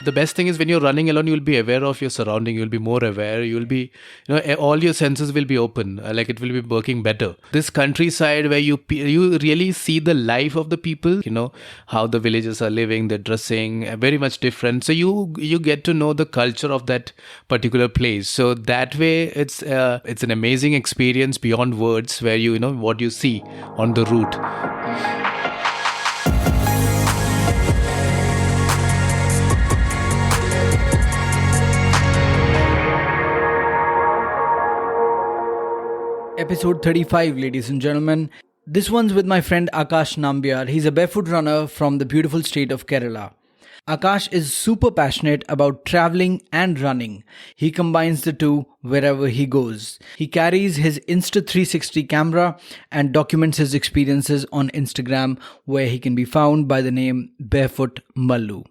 The best thing is when you're running alone, you'll be aware of your surrounding. You'll be more aware. You'll be, all your senses will be open. Like it will be working better. This countryside where you really see the life of the people. How the villagers are living, their dressing, very much different. So you get to know the culture of that particular place. So that way, it's an amazing experience beyond words. Where you know what you see on the route. Episode 35, ladies and gentlemen. This one's with my friend Aakash Nambiar. He's a barefoot runner from the beautiful state of Kerala. Aakash is super passionate about traveling and running. He combines the two wherever he goes. He carries his Insta360 camera and documents his experiences on Instagram, where he can be found by the name Barefoot Mallu.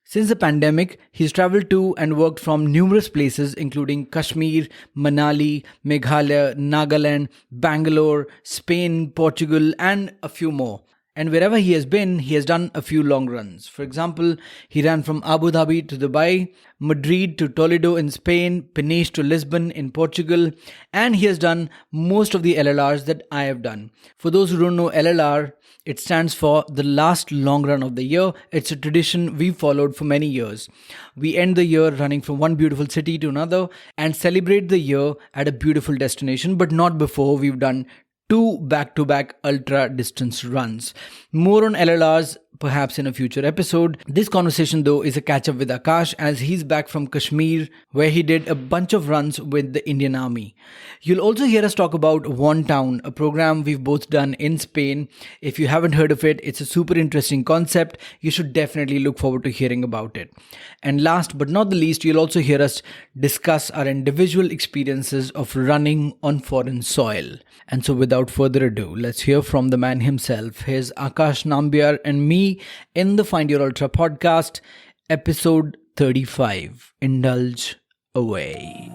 Since the pandemic, he's traveled to and worked from numerous places including Kashmir, Manali, Meghalaya, Nagaland, Bangalore, Spain, Portugal, and a few more. And wherever he has been, he has done a few long runs. For example, he ran from Abu Dhabi to Dubai, Madrid to Toledo in Spain, Peniche to Lisbon in Portugal, and he has done most of the LLRs that I have done. For those who don't know LLR, it stands for the last long run of the year. It's a tradition we've followed for many years. We end the year running from one beautiful city to another and celebrate the year at a beautiful destination, but not before we've done 2 back-to-back ultra-distance runs. More on LLRs perhaps in a future episode. This conversation though is a catch-up with Aakash as he's back from Kashmir, where he did a bunch of runs with the Indian Army. You'll also hear us talk about One Town, a program we've both done in Spain. If you haven't heard of it, it's a super interesting concept. You should definitely look forward to hearing about it. And last but not the least, you'll also hear us discuss our individual experiences of running on foreign soil. And so without further ado, let's hear from the man himself. Here's Aakash Nambiar and me in the Find Your Ultra podcast, episode 35. Indulge away.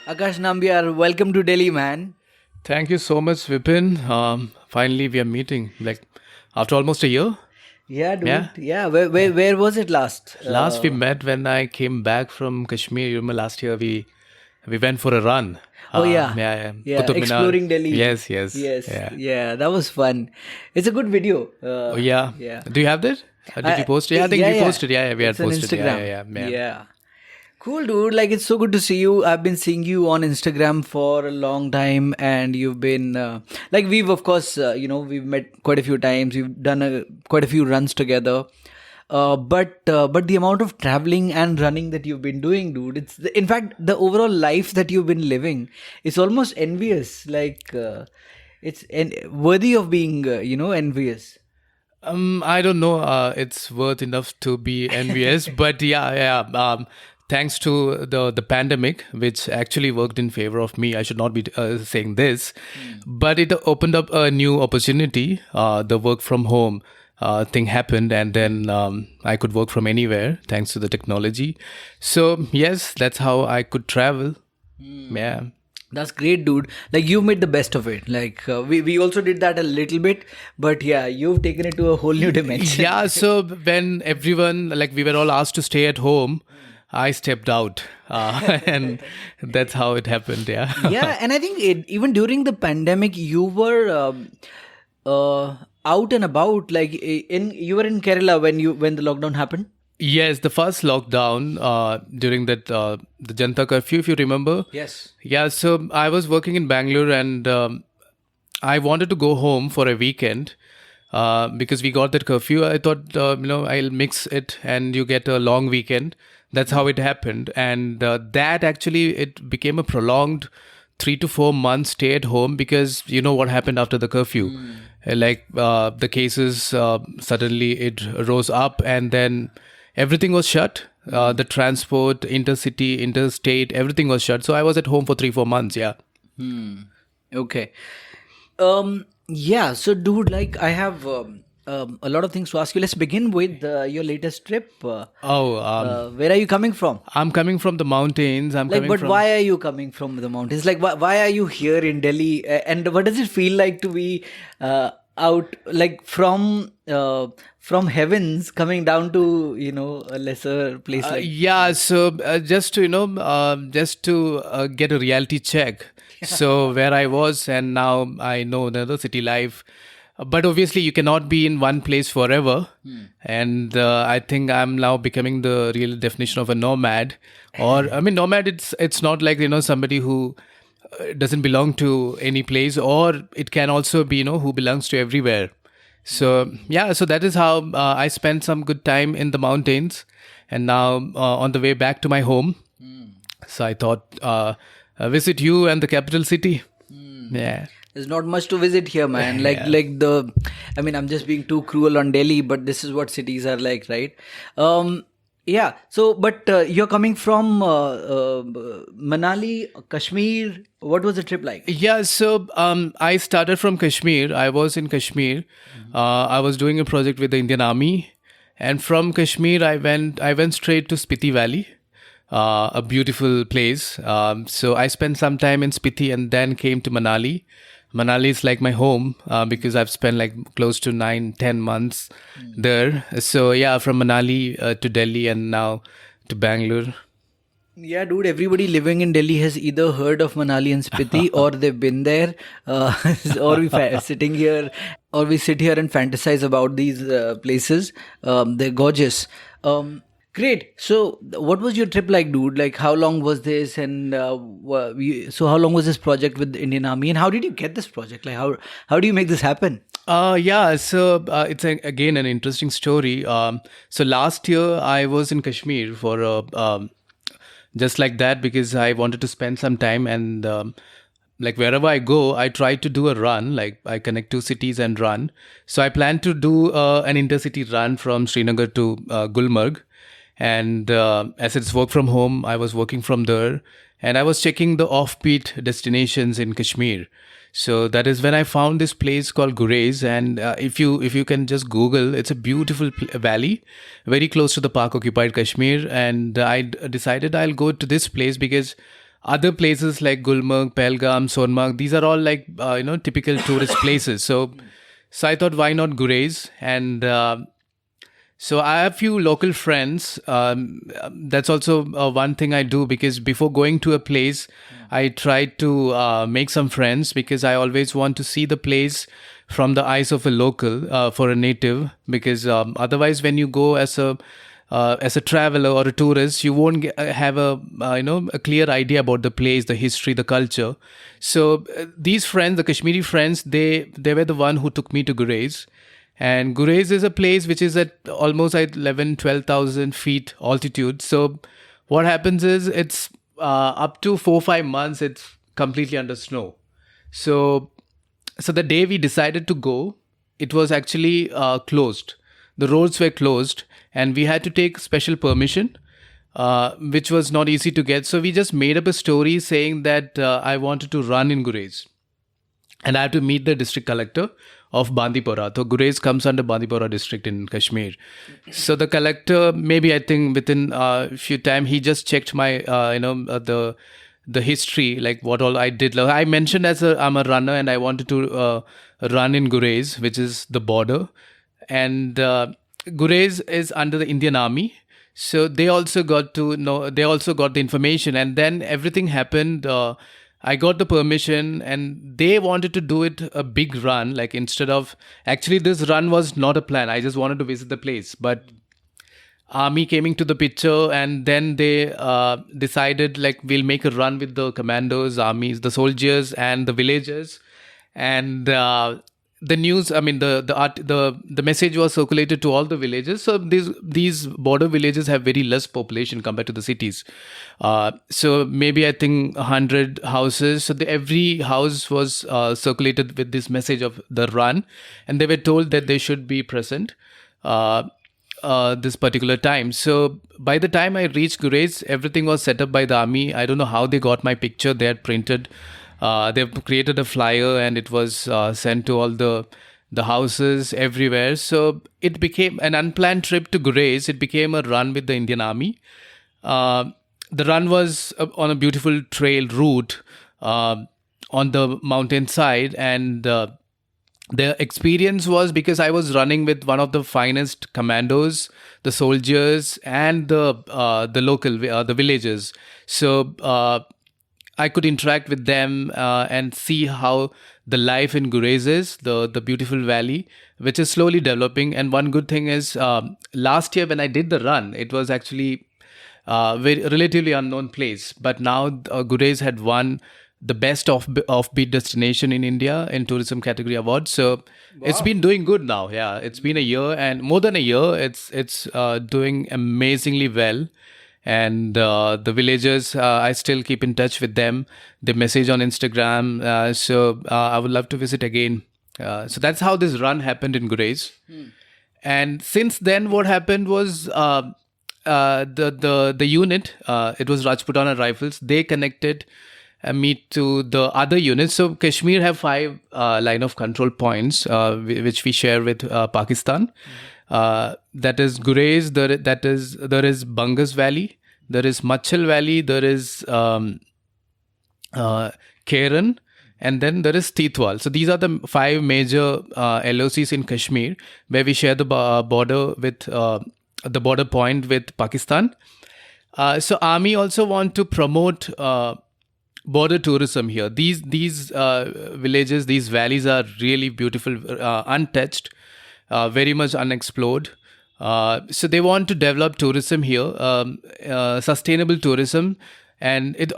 Aakash Nambiar, welcome to Delhi, man. Thank you so much, Vipin. Finally, we are meeting. Like after almost a year. Yeah, dude. Yeah. Where was it last? Last we met when I came back from Kashmir. You remember last year we went for a run. Yeah. Qutub Minar. Exploring Delhi. Yes. Yeah, that was fun. It's a good video. Yeah. Do you have that? Did you post it? Yeah, I think we posted. Yeah, we had it's on posted. Instagram. Yeah. Cool, dude. Like, it's so good to see you. I've been seeing you on Instagram for a long time, and you've been we've of course we've met quite a few times. We've done quite a few runs together. But the amount of traveling and running that you've been doing, dude, in fact the overall life that you've been living, it's almost envious. Like it's worthy of being envious. I don't know. It's worth enough to be envious, but thanks to the pandemic, which actually worked in favor of me. I should not be saying this, but it opened up a new opportunity. The work from home thing happened, and then I could work from anywhere thanks to the technology. So yes, that's how I could travel. Yeah. That's great, dude. Like, you've made the best of it. Like, we also did that a little bit, but yeah, you've taken it to a whole new dimension. Yeah, so when everyone, we were all asked to stay at home, I stepped out, and that's how it happened. Yeah. Yeah, and I think even during the pandemic, you were out and about. Like, you were in Kerala when the lockdown happened. Yes, the first lockdown during that the Janta curfew, if you remember. Yes. Yeah, so I was working in Bangalore, and I wanted to go home for a weekend because we got that curfew. I thought, I'll mix it and you get a long weekend. That's how it happened. And that actually, it became a prolonged 3 to 4 months stay at home because you know what happened after the curfew. The cases, suddenly it rose up, and then everything was shut. The transport, intercity, interstate, everything was shut. So I was at home for 3-4 months. Yeah. Okay. Yeah. So, dude, like, I have A lot of things to ask you. Let's begin with your latest trip. Oh, Where are you coming from? I'm coming from the mountains. I'm Like, coming but from. why are you coming from the mountains? Like, why are you here in Delhi? And what does it feel like to be out, like from heavens coming down to a lesser place like? Yeah, so just to just to get a reality check. So where I was, and now I know the city life. But obviously, you cannot be in one place forever. And I think I'm now becoming the real definition of a nomad. Or I mean, nomad. It's not like somebody who doesn't belong to any place, or it can also be who belongs to everywhere. So yeah, so that is how I spent some good time in the mountains, and now on the way back to my home. So I thought visit you and the capital city. Yeah. There's not much to visit here, man. I mean, I'm just being too cruel on Delhi, but this is what cities are like, right? Yeah. So, but you're coming from Manali, Kashmir. What was the trip like? Yeah, so I started from Kashmir. I was in Kashmir. I was doing a project with the Indian Army, and from Kashmir, I went straight to Spiti Valley, a beautiful place. So I spent some time in Spiti and then came to Manali. Manali is like my home because I've spent like close to 9-10 months there. So yeah, from Manali to Delhi and now to Bangalore. Yeah, dude, everybody living in Delhi has either heard of Manali and Spiti or they've been there, or sitting here, or we sit here and fantasize about these places. They're gorgeous. Great. So, what was your trip like, dude? Like, how long was this? And so, how long was this project with the Indian Army? And how did you get this project? Like, how do you make this happen? Yeah, so it's again an interesting story. So last year I was in Kashmir for just like that because I wanted to spend some time, and like wherever I go, I try to do a run. Like I connect two cities and run. So I plan to do an intercity run from Srinagar to Gulmarg. And as it's work from home, I was working from there, and I was checking the offbeat destinations in Kashmir. So that is when I found this place called Gurez, and if you can just Google, it's a beautiful valley, very close to the park occupied Kashmir. And decided I'll go to this place because other places like Gulmarg, Pahalgam, Sonmarg, these are all like typical tourist places. So I thought, why not Gurez? And so I have few local friends. That's also one thing I do because before going to a place, I try to make some friends because I always want to see the place from the eyes of a local for a native. Because otherwise, when you go as a traveler or a tourist, you won't have a clear idea about the place, the history, the culture. So these friends, the Kashmiri friends, they were the one who took me to Gurez. And Gurez is a place which is at almost at 12,000 feet altitude. So what happens is it's up to 4-5 months, it's completely under snow. So the day we decided to go, it was actually closed. The roads were closed and we had to take special permission, which was not easy to get. So we just made up a story saying that I wanted to run in Gurez. And I had to meet the district collector of Bandipora. So Gurez comes under Bandipora district in Kashmir. So the collector, maybe I think within a few time, he just checked my, the history, like what all I did. Like, I mentioned I'm a runner and I wanted to run in Gurez, which is the border. And Gurez is under the Indian Army. So they also got to know, they also got the information. And then everything happened. I got the permission and they wanted to do it a big run. Like instead of, actually this run was not a plan. I just wanted to visit the place. But army came into the picture and then they decided like we'll make a run with the commandos, armies, the soldiers and the villagers. And the news, I mean, the message was circulated to all the villages. So these border villages have very less population compared to the cities. So maybe I think 100 houses. So every house was circulated with this message of the run, and they were told that they should be present this particular time. So by the time I reached Gurez, everything was set up by the army. I don't know how they got my picture. They had printed. They've created a flyer and it was sent to all the the houses everywhere. So it became an unplanned trip to Gurez. It became a run with the Indian Army. The run was on a beautiful trail route on the mountainside, and the experience was because I was running with one of the finest commandos, the soldiers, and the local the villagers. So I could interact with them and see how the life in Gurez is, the beautiful valley, which is slowly developing. And one good thing is, last year when I did the run, it was actually very relatively unknown place, but now Gurez had won the best offbeat destination in India in tourism category award. So it's been doing good now. Yeah, it's been a year and more than a year. It's doing amazingly well. And the villagers, I still keep in touch with them. They message on Instagram. So I would love to visit again. So that's how this run happened in Gurez. And since then, what happened was the unit, it was Rajputana Rifles. They connected me to the other units. So Kashmir have 5 line of control points, which we share with Pakistan. That is Gurez, there is Bangas Valley, there is Machal Valley, there is Keren, and then there is Titwal. So these are the 5 major LOCs in Kashmir, where we share the border with the border point with Pakistan. So Army also want to promote border tourism here. These villages, these valleys are really beautiful, untouched, very much unexplored. So they want to develop tourism here, sustainable tourism, and it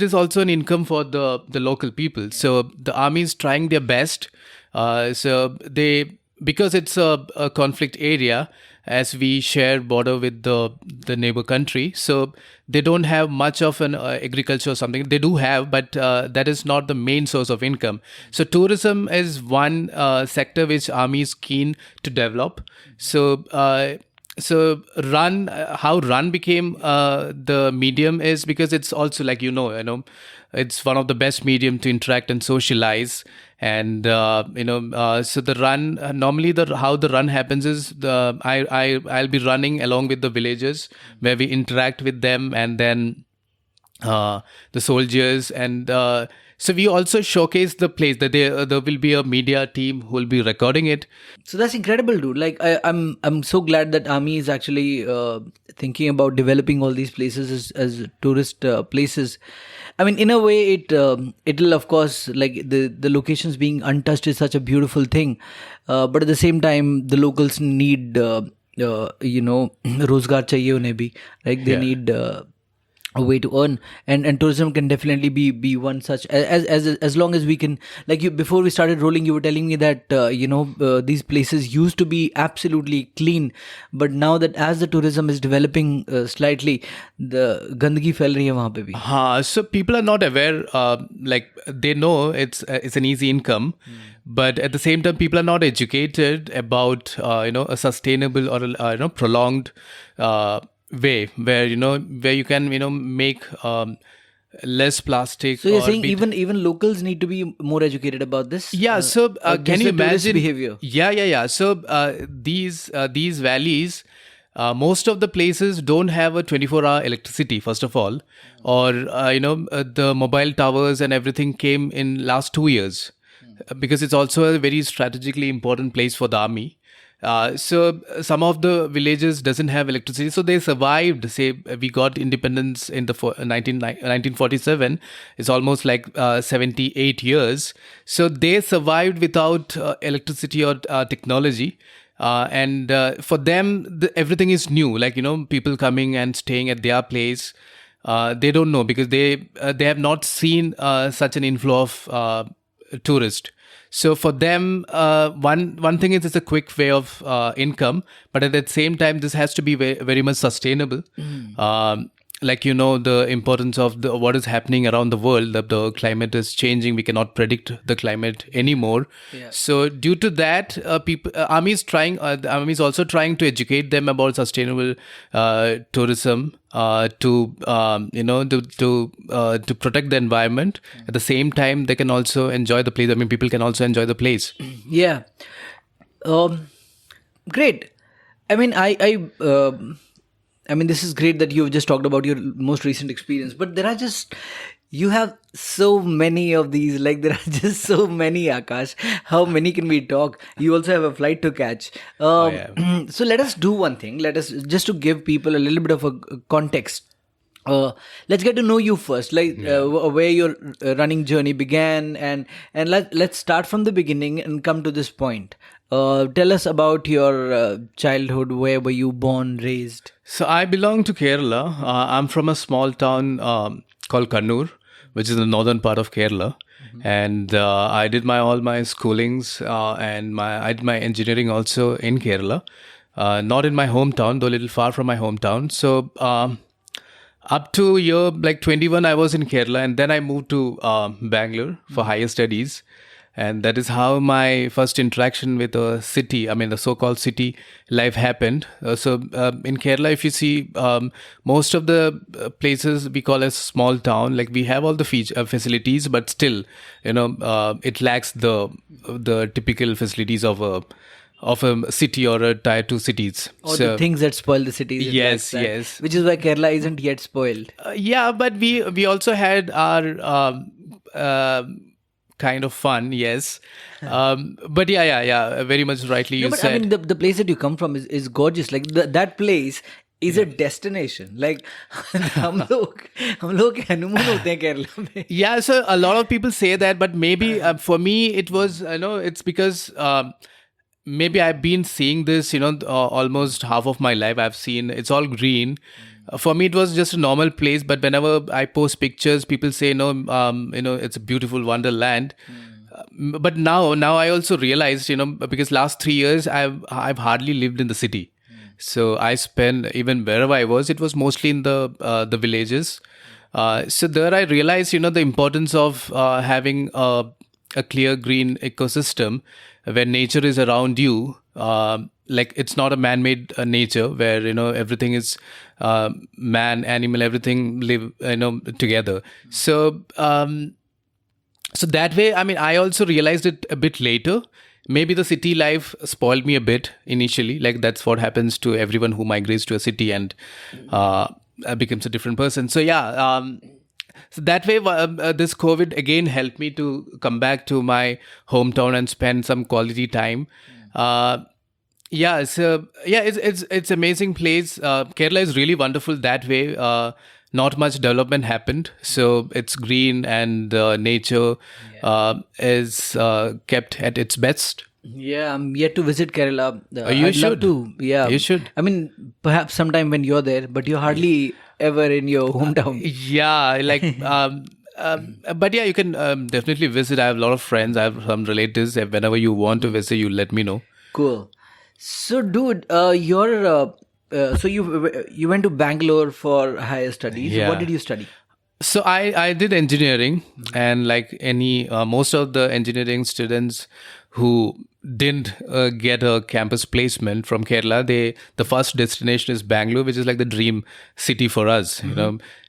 is also an income for the local people. So the army is trying their best. So they, because it's a conflict area, as we share border with the neighbor country, so they don't have much of an agriculture or something. They do have, but that is not the main source of income. So tourism is one sector which army is keen to develop. So how run became the medium is because it's also, like it's one of the best medium to interact and socialize. And so the run, normally how the run happens is I'll be running along with the villagers, where we interact with them, and then the soldiers, and so we also showcase the place that there will be a media team who will be recording it. So that's incredible, dude. Like I'm so glad that army is actually thinking about developing all these places as tourist places. I mean, in a way, it'll of course, like the locations being untouched is such a beautiful thing, but at the same time, the locals need rozgar chahiye unhe bhi, like they need a way to earn, and tourism can definitely be one such, as long as we can, like you, before we started rolling, you were telling me that these places used to be absolutely clean, but now that as the tourism is developing slightly, the gandagi fell rahi hai wahan pe bhi. So people are not aware, like they know it's an easy income, but at the same time people are not educated about a sustainable or a prolonged way where you can make less plastic. So you're saying even locals need to be more educated about this? Yeah. So can you imagine behavior? Yeah. So these valleys, most of the places don't have a 24-hour electricity, first of all, or the mobile towers and everything came in last 2 years, because it's also a very strategically important place for the army. So some of the villages doesn't have electricity, so they survived. Say we got independence in the 1947. It's almost like 78 years. So they survived without electricity or technology. And for them, everything is new. Like people coming and staying at their place. They don't know because they have not seen such an inflow of tourists. So for them, one thing is it's a quick way of income, but at the same time, this has to be very, very much sustainable. like the importance of what is happening around the world. The climate is changing. We cannot predict the climate anymore. Yeah. So due to that, people army is trying. The army is also trying to educate them about sustainable tourism. To protect the environment. At the same time, they can also enjoy the place. I mean, people can also enjoy the place. Yeah. Great. I mean, I mean, this is great that you've just talked about your most recent experience, but you have so many of these. Like, there are just so many, Akash. How many can we talk? You also have a flight to catch. Yeah. So let us do one thing. Let us, just to give people a little bit of a context. Let's get to know you first, like where your running journey began, and let's start from the beginning and come to this point. Tell us about your childhood. Where were you born, raised? So I belong to Kerala. I'm from a small town called Kannur, which is in the northern part of Kerala. And I did all my schoolings and I did my engineering also in Kerala. Not in my hometown, though a little far from my hometown. So up to year like 21, I was in Kerala, and then I moved to Bangalore for higher studies. And that is how my first interaction with a city, I mean, the so-called city life happened. In Kerala, if you see, most of the places we call as small town, like we have all the facilities, but still, it lacks the typical facilities of a city or a tier 2 cities. Or the things that spoil the cities. Yes, yes. Which is why Kerala isn't yet spoiled. Yeah, but we also had our kind of fun, yes. But yeah, very much rightly you said. I mean, the place that you come from is gorgeous. Like that place is a destination. Like हम लोग honeymoon होते हैं केरला में. Yeah, so a lot of people say that, but maybe for me it was, it's because maybe I've been seeing this, almost half of my life. I've seen it's all green. For me, it was just a normal place. But whenever I post pictures, people say, it's a beautiful wonderland. But now I also realized, because last 3 years I've hardly lived in the city. So I spent, even wherever I was, it was mostly in the villages. So there I realized, the importance of having a clear green ecosystem where nature is around you. Like it's not a man-made nature where everything is man, animal, everything live together. So that way, I mean, I also realized it a bit later. Maybe the city life spoiled me a bit initially. Like that's what happens to everyone who migrates to a city and becomes a different person. So yeah. So that way, this COVID again helped me to come back to my hometown and spend some quality time. It's amazing place. Kerala is really wonderful that way. Not much development happened, so it's green and nature is kept at its best. Yeah, I'm yet to visit Kerala. You should. Love to. Yeah, you should. I mean, perhaps sometime when you're there, but you're hardly ever in your hometown. But yeah, you can definitely visit. I have a lot of friends. I have some relatives. Whenever you want to visit, you let me know. Cool. So, dude, so you went to Bangalore for higher studies. Yeah. What did you study? So I did engineering, and like most of the engineering students who didn't get a campus placement from Kerala, the first destination is Bangalore, which is like the dream city for us,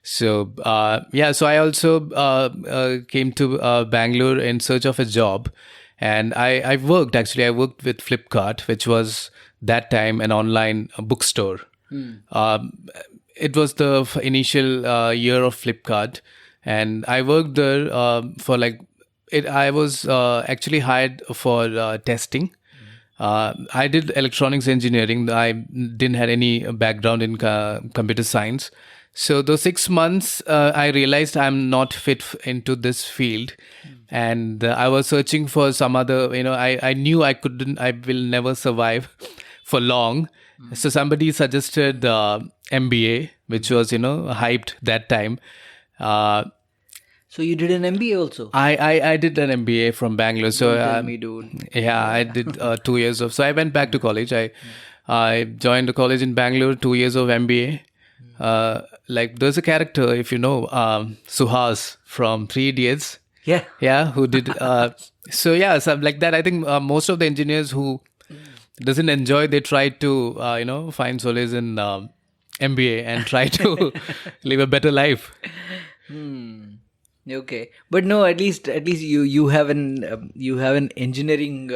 So so I also came to Bangalore in search of a job, and I worked with Flipkart, which was that time an online bookstore. It was the initial year of Flipkart, and I worked there for like it. I was actually hired for testing. I did electronics engineering. I didn't have any background in computer science. So those 6 months, I realized I'm not fit into this field, and I was searching for some other. I knew I will never survive for long. So somebody suggested MBA, which was hyped that time. So you did an MBA also? I did an MBA from Bangalore. So Don't tell me, dude. Yeah, I did 2 years of. So I went back to college. I joined a college in Bangalore, 2 years of MBA. Like there's a character, if you know, Suhas from Three Idiots. Yeah. Yeah, who did so yeah, so like that. I think most of the engineers who doesn't enjoy, they try to find solace in MBA and try to live a better life. Okay, but no, at least you have an engineering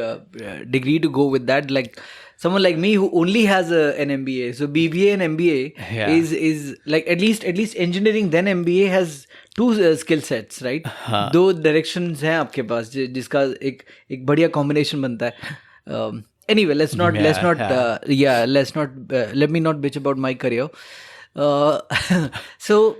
degree to go with that. Like someone like me who only has an MBA, so BBA and MBA Yeah. is like at least engineering, then MBA has two skill sets, right? दो directions हैं आपके पास जिसका एक बढ़िया combination बनता है. Anyway, let's not let me not bitch about my career. Uh, so.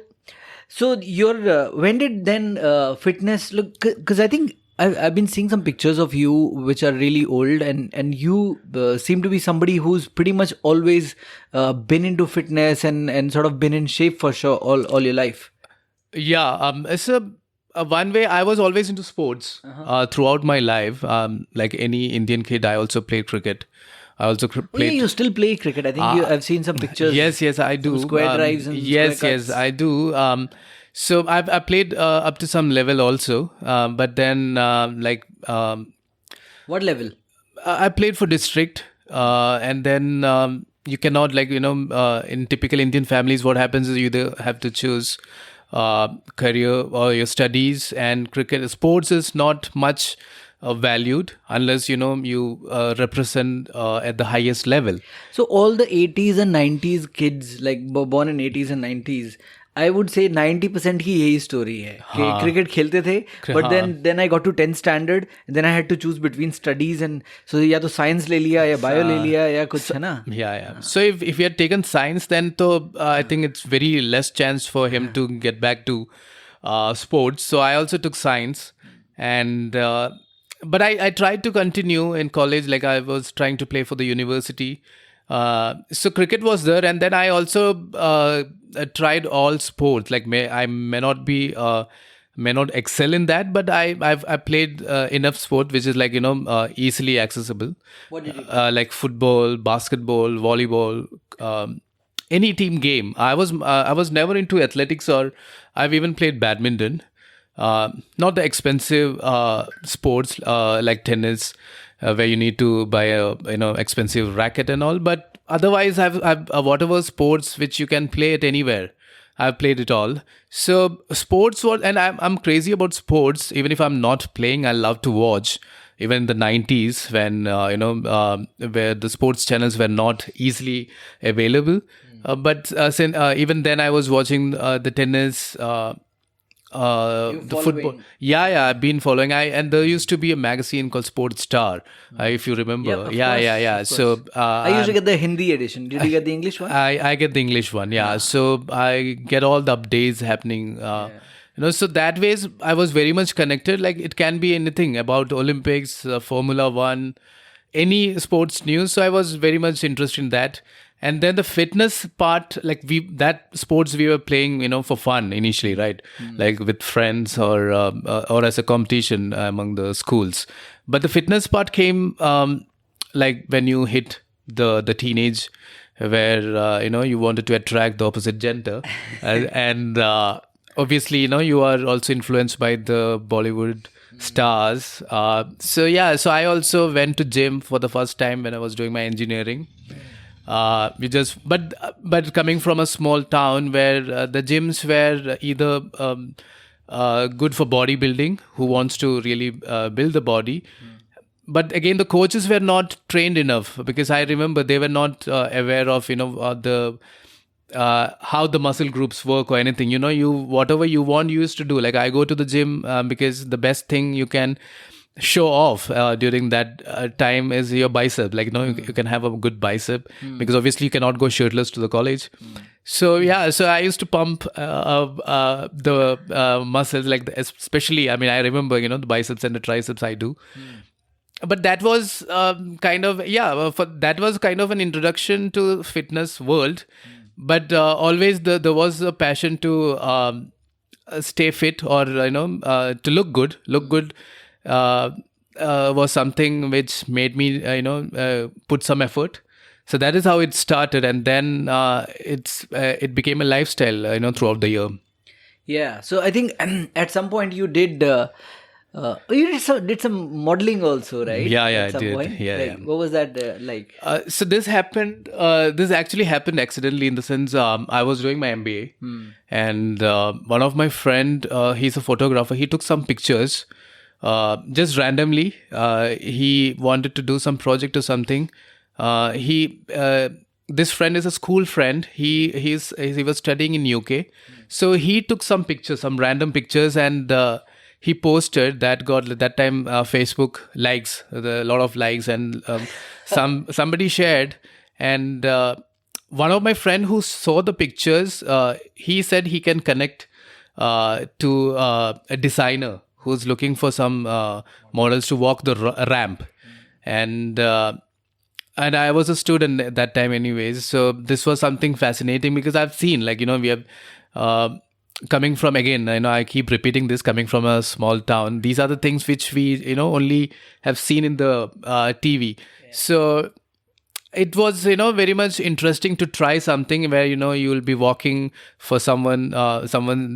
So your when did then fitness look? Because I think I've been seeing some pictures of you which are really old, and you seem to be somebody who's pretty much always been into fitness and sort of been in shape for sure all your life. Yeah, it's a one way. I was always into sports throughout my life. Like any Indian kid, I also played cricket. I also Oh, yeah, played. you still play cricket. I think I've seen some pictures. Yes, I do. Square drives and yes, square yes, cuts. I do. So I played up to some level also, but then What level? I played for district, and then you cannot in typical Indian families, what happens is you either have to choose career or your studies, and cricket sports is not much valued unless you represent at the highest level. So all the 80s and 90s kids, like born in 80s and 90s, I would say 90% की यही story है कि cricket खेलते थे, but then I got to 10th standard, and then I had to choose between studies, and so या तो science ले लिया या bio ले लिया या कुछ है ना. Yeah. So if you had taken science, then to I think it's very less chance for him to get back to sports. So I also took science, and but I tried to continue in college. Like I was trying to play for the university. So cricket was there, and then I also tried all sports. Like I may not excel in that, but I played enough sport which is easily accessible. What did you Like football, basketball, volleyball, any team game. I was never into athletics, or I've even played badminton. Not the expensive sports like tennis, where you need to buy a expensive racket and all. But otherwise, I've whatever sports which you can play it anywhere, I've played it all. So sports was, and I'm crazy about sports. Even if I'm not playing, I love to watch. Even in the 90s, when where the sports channels were not easily available, but even then I was watching the tennis. The football. Yeah, I've been following. And there used to be a magazine called Sports Star, if you remember. Yep, of Yeah. course. So I usually get the Hindi edition. Did you get the English one? I get the English one. Yeah. So I get all the updates happening. So that ways I was very much connected. Like it can be anything about Olympics, Formula One, any sports news. So I was very much interested in that. And then the fitness part, like that sports we were playing, for fun initially, right? Like with friends or as a competition among the schools. But the fitness part came like when you hit the teenage, where you wanted to attract the opposite gender, and obviously you are also influenced by the Bollywood stars. So I also went to gym for the first time when I was doing my engineering. But coming from a small town where the gyms were either good for bodybuilding, who wants to really build the body, but again the coaches were not trained enough, because I remember they were not aware of the how the muscle groups work or anything. You whatever you want, you used to do. Like I go to the gym because the best thing you can show off during that time is your bicep. Like you can have a good bicep, because obviously you cannot go shirtless to the college. So I used to pump the muscles, like especially I remember the biceps and the triceps I do. But that was that was kind of an introduction to fitness world. But always there was a passion to stay fit, or to look good. Was something which made me put some effort. So that is how it started, and then it became a lifestyle, throughout the year. Yeah. So I think at some point did some modeling also, right? Yeah, yeah, At I some did. point, Yeah, like yeah. what was that like? So this happened. This actually happened accidentally, in the sense, I was doing my MBA, and one of my friend, he's a photographer. He took some pictures, just randomly. He wanted to do some project or something. He This friend is a school friend. He was studying in UK, so he took some pictures, some random pictures, and he posted that. Got that time Facebook likes, a lot of likes, and somebody shared, and one of my friend who saw the pictures, he said he can connect to a designer who's looking for some models to walk the ramp, and I was a student at that time, anyways. So this was something fascinating, because I've seen, like, we have uh, coming from, again, I keep repeating this, coming from a small town. These are the things which we, only have seen in the TV. So it was, very much interesting to try something where, you will be walking for someone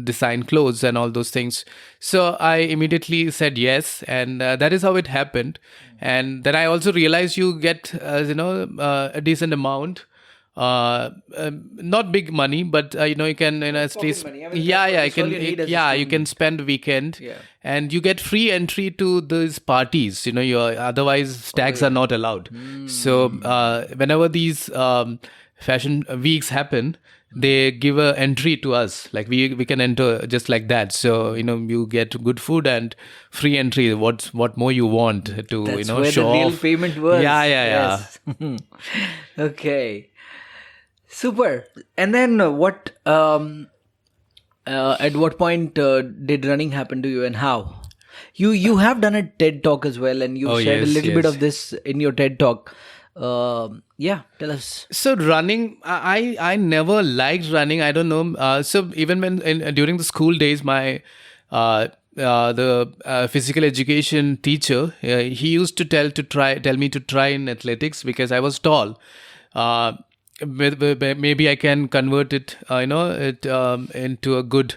design clothes and all those things. So I immediately said yes, and that is how it happened. And then I also realized you get, a decent amount, not big money, but you can, at Pocket least, money. I mean, yeah, yeah, I that's all can, you need as a yeah, you student. can spend weekend, Yeah. and you get free entry to these parties. Your otherwise stags are not allowed. So whenever these fashion weeks happen, they give a entry to us, like we can enter just like that. So you get good food and free entry. What more you want to That's where show the real off? payment was. Yeah, yeah, Yes. Okay. Super. And then at what point did running happen to you, and how? You have done a TED talk as well, and you've Oh, shared a yes, little bit yes. of this in your TED talk. Yeah, tell us. So running, I never liked running. I don't know. So even during the school days, my the physical education teacher, he used to tell me to try in athletics, because I was tall. Uh, Maybe I can convert it, into a good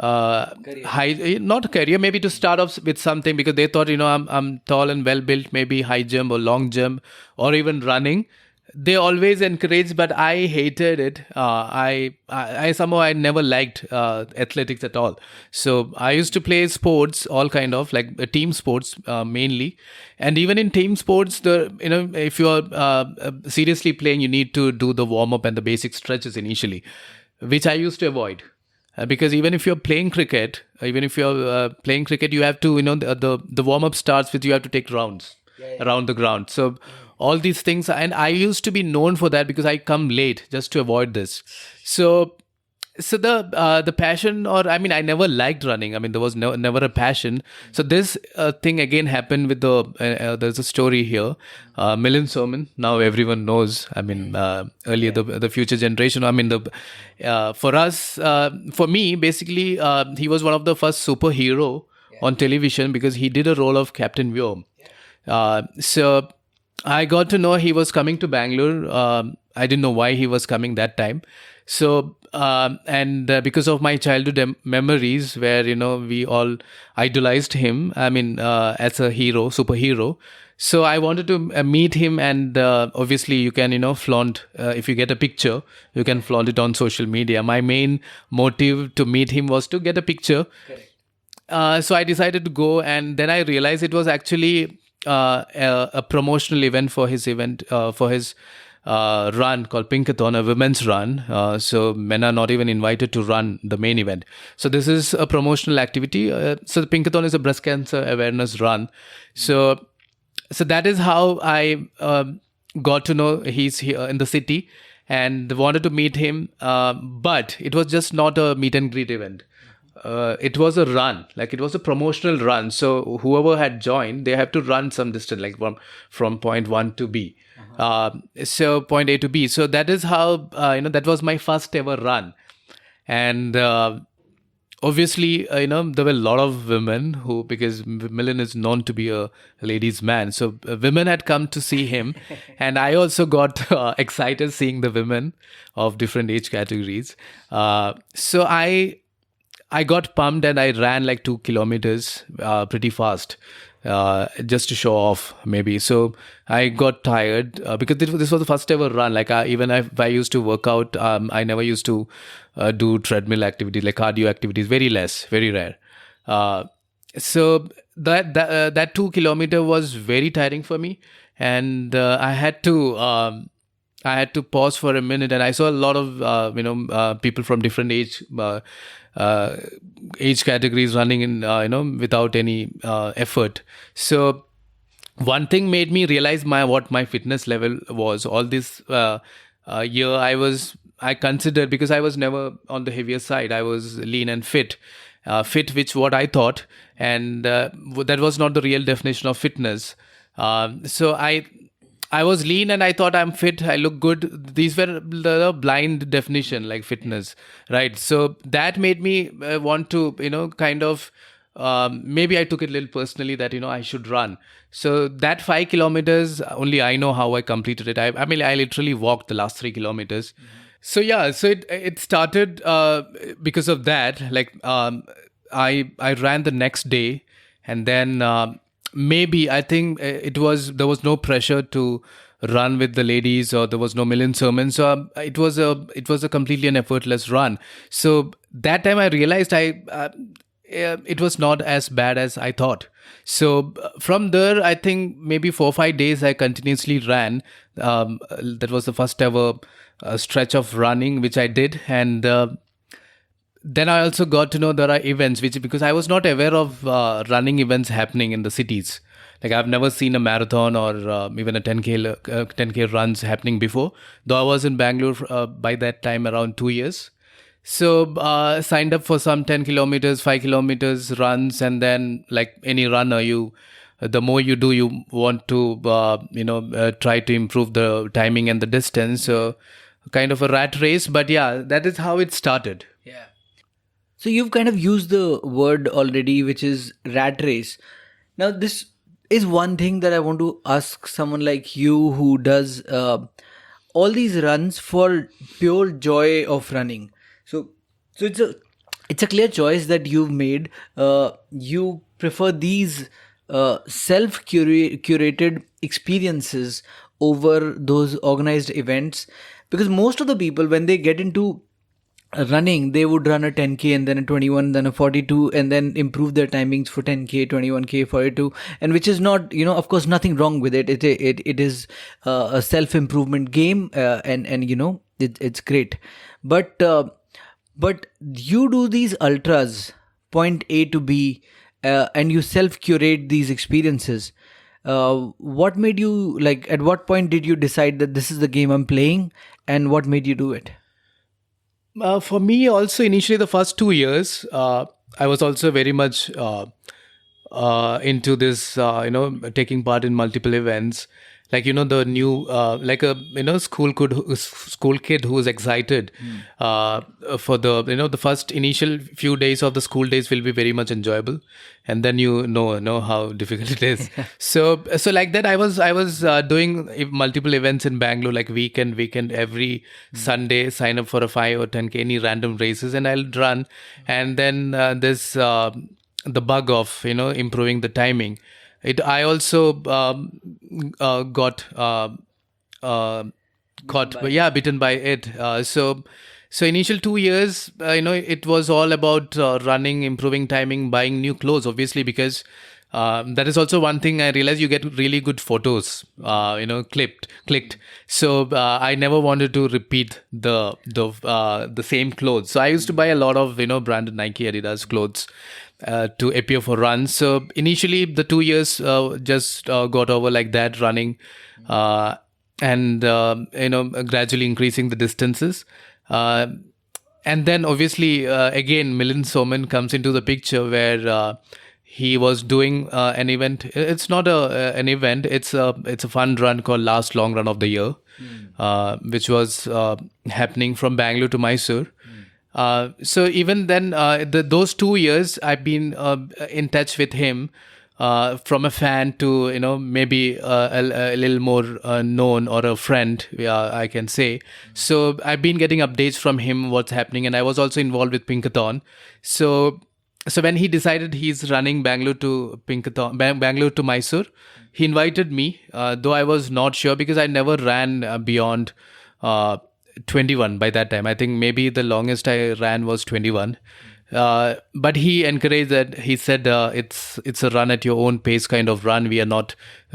high, not career, maybe to start off with something, because they thought, I'm tall and well built, maybe high jump or long jump or even running. They always encouraged, but I hated it. I somehow, I never liked athletics at all. So I used to play sports, all kind of, like team sports, mainly. And even in team sports, if you are seriously playing, you need to do the warm up and the basic stretches initially, which I used to avoid. Because even if you're playing cricket, you have to, the warm up starts with, you have to take rounds around the ground. So all these things, and I used to be known for that, because I come late just to avoid this. So the passion, or I mean, I never liked running. I mean, there was never a passion. So this thing again happened with there's a story here. Milind Soman, now everyone knows. I mean, earlier, the future generation. I mean, for us, for me, basically, he was one of the first superhero on television, because he did a role of Captain Vyom. So I got to know he was coming to Bangalore. I didn't know why he was coming that time. So, and because of my childhood memories, where, we all idolized him, I mean, as a hero, superhero. So I wanted to meet him, and obviously you can, flaunt, if you get a picture, you can flaunt it on social media. My main motive to meet him was to get a picture. So I decided to go, and then I realized it was actually a promotional event for his run called Pinkathon, a women's run. So men are not even invited to run the main event. So this is a promotional activity. So the Pinkathon is a breast cancer awareness run. So that is how I got to know he's here in the city, and wanted to meet him. But it was just not a meet and greet event. It was a run, like it was a promotional run. So whoever had joined, they have to run some distance, like from point one to B. So point A to B. So that is how, that was my first ever run. And obviously, there were a lot of women who, because Milan is known to be a ladies' man, so women had come to see him, and I also got excited seeing the women of different age categories. So I got pumped and I ran like 2 kilometers pretty fast. Just to show off, maybe. So I got tired because this was the first ever run. Like even if I used to work out, I never used to do treadmill activities, like cardio activities. Very less, very rare. So that 2 kilometer was very tiring for me, and I had to pause for a minute, and I saw a lot of people from different uh, age categories running in without any effort. So one thing made me realize what my fitness level was. All this year I considered, because I was never on the heavier side. I was lean and fit. Fit, which what I thought, and that was not the real definition of fitness. So I was lean and I thought I'm fit, I look good. These were the blind definition, like fitness, right? So that made me want to, kind of, maybe I took it a little personally that, I should run. So that 5 kilometers, only I know how I completed it. I mean, I literally walked the last 3 kilometers. So yeah, so it started because of that. Like I ran the next day, and then maybe I think there was no pressure to run with the ladies, or there was no million sermons. So it was a completely an effortless run. So that time I realized it was not as bad as I thought. So from there, I think maybe 4 or 5 days I continuously ran. That was the first ever stretch of running which I did, and then I also got to know there are events because I was not aware of running events happening in the cities. Like I've never seen a marathon or even a 10K runs happening before. Though I was in Bangalore by that time around 2 years. So signed up for some 10 kilometers, 5 kilometers runs, and then like any runner, the more you do, you want to try to improve the timing and the distance. So kind of a rat race, but yeah, that is how it started. Yeah. So you've kind of used the word already, which is rat race. Now, this is one thing that I want to ask someone like you who does all these runs for pure joy of running. So it's a clear choice that you've made. You prefer these self curated experiences over those organized events, because most of the people, when they get into running, they would run a 10K and then a 21, then a 42, and then improve their timings for 10K, 21K, 42, and which is not, of course, nothing wrong with it. It is a self improvement game, and it's great. But you do these ultras, point A to B, and you self curate these experiences. What made you, like, at what point did you decide that this is the game I'm playing, and what made you do it? For me, also initially the first 2 years, I was also very much into this, taking part in multiple events. Like the new, like a school kid who is excited for the first initial few days of the school days will be very much enjoyable, and then know how difficult it is. So like that, I was doing multiple events in Bangalore, like weekend every Sunday, sign up for a 5 or 10K, any random races, and I'll run. And then this the bug of improving the timing. I also got caught, bitten by it. So initial 2 years, it was all about running, improving timing, buying new clothes, obviously, because that is also one thing I realized. You get really good photos, clicked. So I never wanted to repeat the same clothes. So I used to buy a lot of branded Nike, Adidas clothes to appear for runs. So initially the 2 years just got over like that, running, and gradually increasing the distances. And then obviously again Milind Soman comes into the picture, where he was doing an event. It's not an event. It's a fun run called Last Long Run of the Year, which was happening from Bangalore to Mysore. So even then, those 2 years, I've been in touch with him, from a fan to maybe a little more known, or a friend, I can say. So I've been getting updates from him what's happening, and I was also involved with Pinkathon. So when he decided he's running Bangalore to Pinkathon, Bangalore to Mysore, he invited me, though I was not sure because I never ran beyond 21 by that time. I think maybe the longest I ran was 21. But he encouraged that. He said it's a run at your own pace kind of run. We are not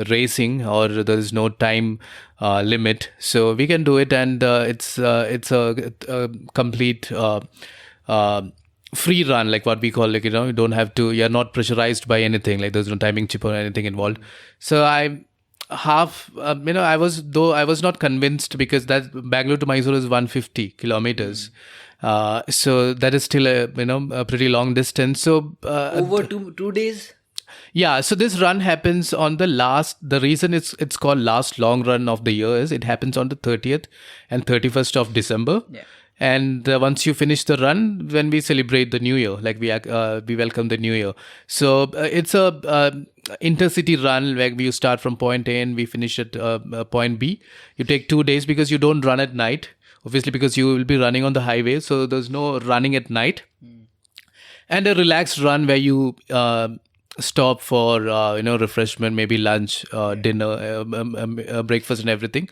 racing, or there is no time limit, so we can do it. And it's a complete free run, like what we call, like, you don't have to. You're not pressurized by anything. Like there's no timing chip or anything involved. So I I was not convinced, because that Bangalore to Mysore is 150 kilometers. So that is still a pretty long distance. So Over 2 days? yeah, so this run happens on the reason it's called last long run of the year is it happens on the 30th and 31st of December. Yeah. And once you finish the run, when we celebrate the new year, like we welcome the new year. So it's a intercity run where you start from point A and we finish at point B. You take 2 days because you don't run at night, obviously, because you will be running on the highway. So there's no running at night. And a relaxed run where you stop for refreshment, maybe lunch, dinner, breakfast, and everything.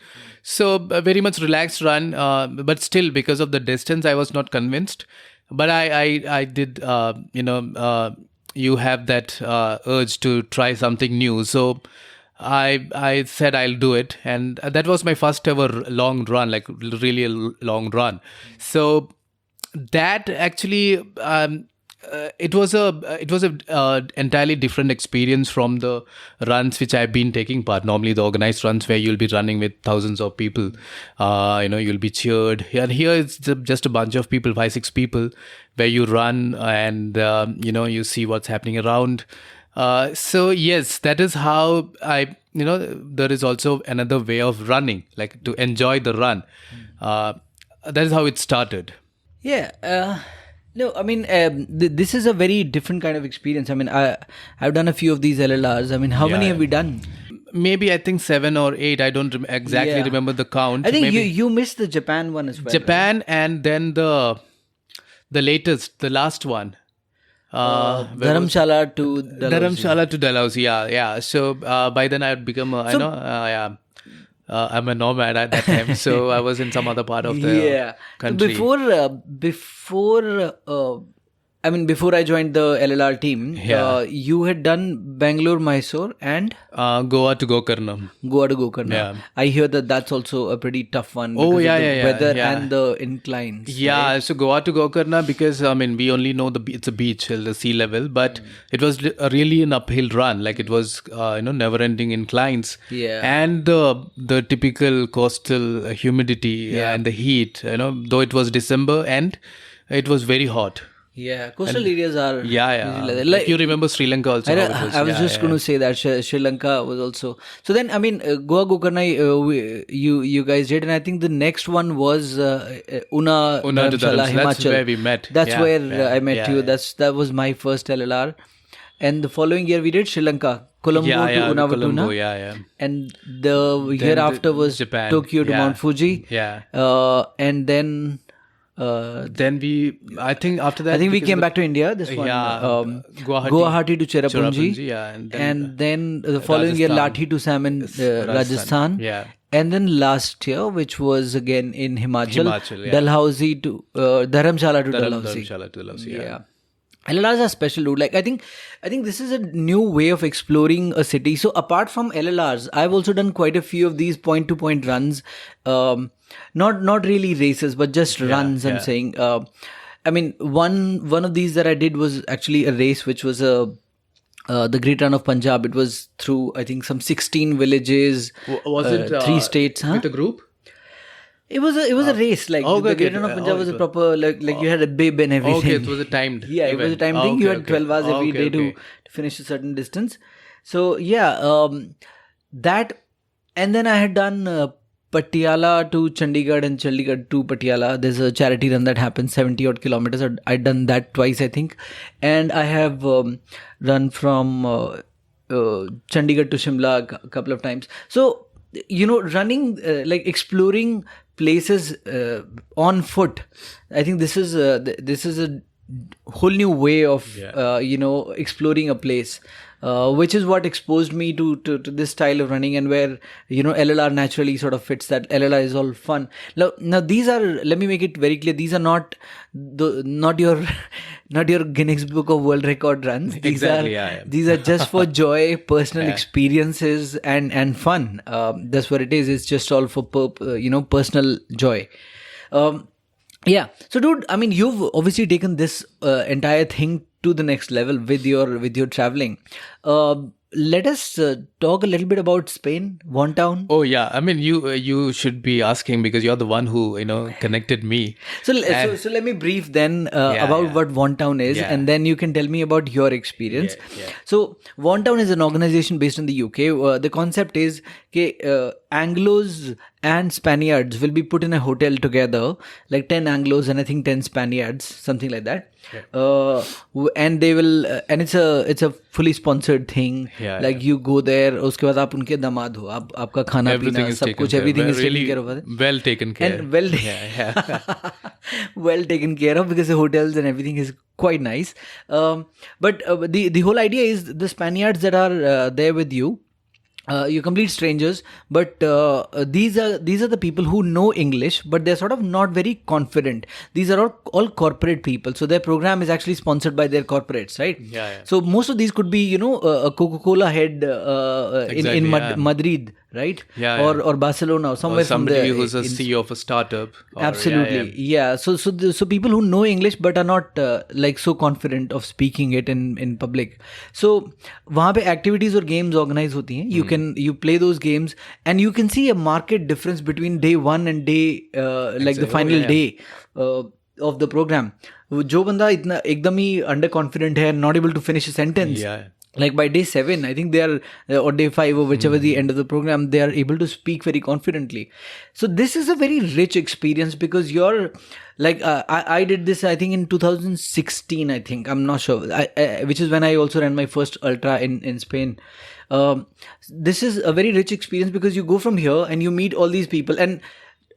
So a very much relaxed run, but still, because of the distance, I was not convinced. But I did you have that urge to try something new. So I said I'll do it, and that was my first ever long run, like really a long run. So that actually it was a entirely different experience from the runs which I've been taking part. Normally, the organized runs where you'll be running with thousands of people, you'll be cheered. And here it's just a bunch of people, 5-6 people, where you run and you see what's happening around. So yes, that is how there is also another way of running, like to enjoy the run. That is how it started. Yeah. No, I mean, this is a very different kind of experience. I mean, I've done a few of these LLRs. I mean, how many have we done? Maybe I think 7 or 8. I don't exactly remember the count. I think Maybe you missed the Japan one as well. Japan, right? And then the last one. Dharamshala to Dalhousie. Yeah. So by then I had become I'm a nomad at that time, so I was in some other part of the country. So before I joined the LLR team, you had done Bangalore, Mysore, and Goa to Gokarna. Yeah. I hear that's also a pretty tough one. Oh, yeah, of the weather yeah. and the inclines. Yeah, right? so Goa to Gokarna, because we only know it's a beach, the sea level, but it was really an uphill run. Like it was, never-ending inclines. Yeah. And the typical coastal humidity and the heat. Though it was December and it was very hot. Yeah, coastal areas are usually like you remember Sri Lanka also. I was just going to say that Sri Lanka was also. So then, Goa Gokarna, you guys did, and I think the next one was Una Dharamshala, Himachal. That's where we met. That's where I met you. That was my first LLR, and the following year we did Sri Lanka, Colombo to Unawatuna. And the year after was Japan. Tokyo to Mount Fuji. And then. I think after that, we came back to India. This one, Guwahati to Cherrapunji, and then the following year, Lathi to Salmon, Rajasthan, and then last year, which was again in Himachal, Dalhousie to Dharamshala to Dalhousie. LLRs are special, dude. Like I think this is a new way of exploring a city. So apart from LLRs, I've also done quite a few of these point-to-point runs. Not really races, but just runs. I'm saying. One of these that I did was actually a race, which was the Great Run of Punjab. It was through, I think, some 16 villages. Was it 3 states? With a group? It was a race. Like the Great Run of Punjab was a proper like you had a bib and everything. Okay, it was a timed. Yeah, it was a timed thing. You had 12 hours every day to finish a certain distance. So that, and then I had done Patiala to Chandigarh and Chandigarh to Patiala. There's a charity run that happens 70 odd kilometers. I've done that twice, I think. And I have run from Chandigarh to Shimla a couple of times. So, running, like exploring places on foot, I think this is a whole new way of exploring a place, which is what exposed me to this style of running, and where LLR naturally sort of fits that. LLR is all fun. Now these are, let me make it very clear, these are not your not your Guinness Book of World Record runs. These are just for joy, personal experiences, and fun. That's what it is. It's just all for personal joy. Yeah. So, dude, I mean, you've obviously taken this entire thing to the next level with your traveling. Let us talk a little bit about Spain, One Town. Oh yeah, I mean you should be asking because you're the one who connected me. So let me brief then about what One Town is, and then you can tell me about your experience. So One Town is an organization based in the UK. The concept is Anglos and Spaniards will be put in a hotel together, like 10 Anglos and I think 10 Spaniards, something like that. And they will, and it's a fully sponsored thing. Like you go there, उसके बाद आप उनके दामाद हो, आपका खाना पीना सब कुछ, everything is taken care of. Well taken care. And well taken care of, because the hotels and everything is quite nice. But the whole idea is the Spaniards that are there with you. You're complete strangers, but these are the people who know English, but they're sort of not very confident. These are all corporate people, so their program is actually sponsored by their corporates, right? So most of these could be a Coca-Cola head in Madrid, right? Or Barcelona, or somewhere, or somebody who's a CEO of a startup. Absolutely, So people who know English but are not like so confident of speaking it in public. So वहाँ पे activities or games organize होती हैं. You play those games, and you can see a marked difference between day one and day the final day of the program. जो बंदा इतना एकदम ही underconfident है, not able to finish a sentence. Like by day 7, I think they are, or day 5, or whichever the end of the program, they are able to speak very confidently. So this is a very rich experience, because you're like, I did this, I think in 2016, I think, I'm not sure, which is when I also ran my first ultra in Spain. This is a very rich experience, because you go from here and you meet all these people, and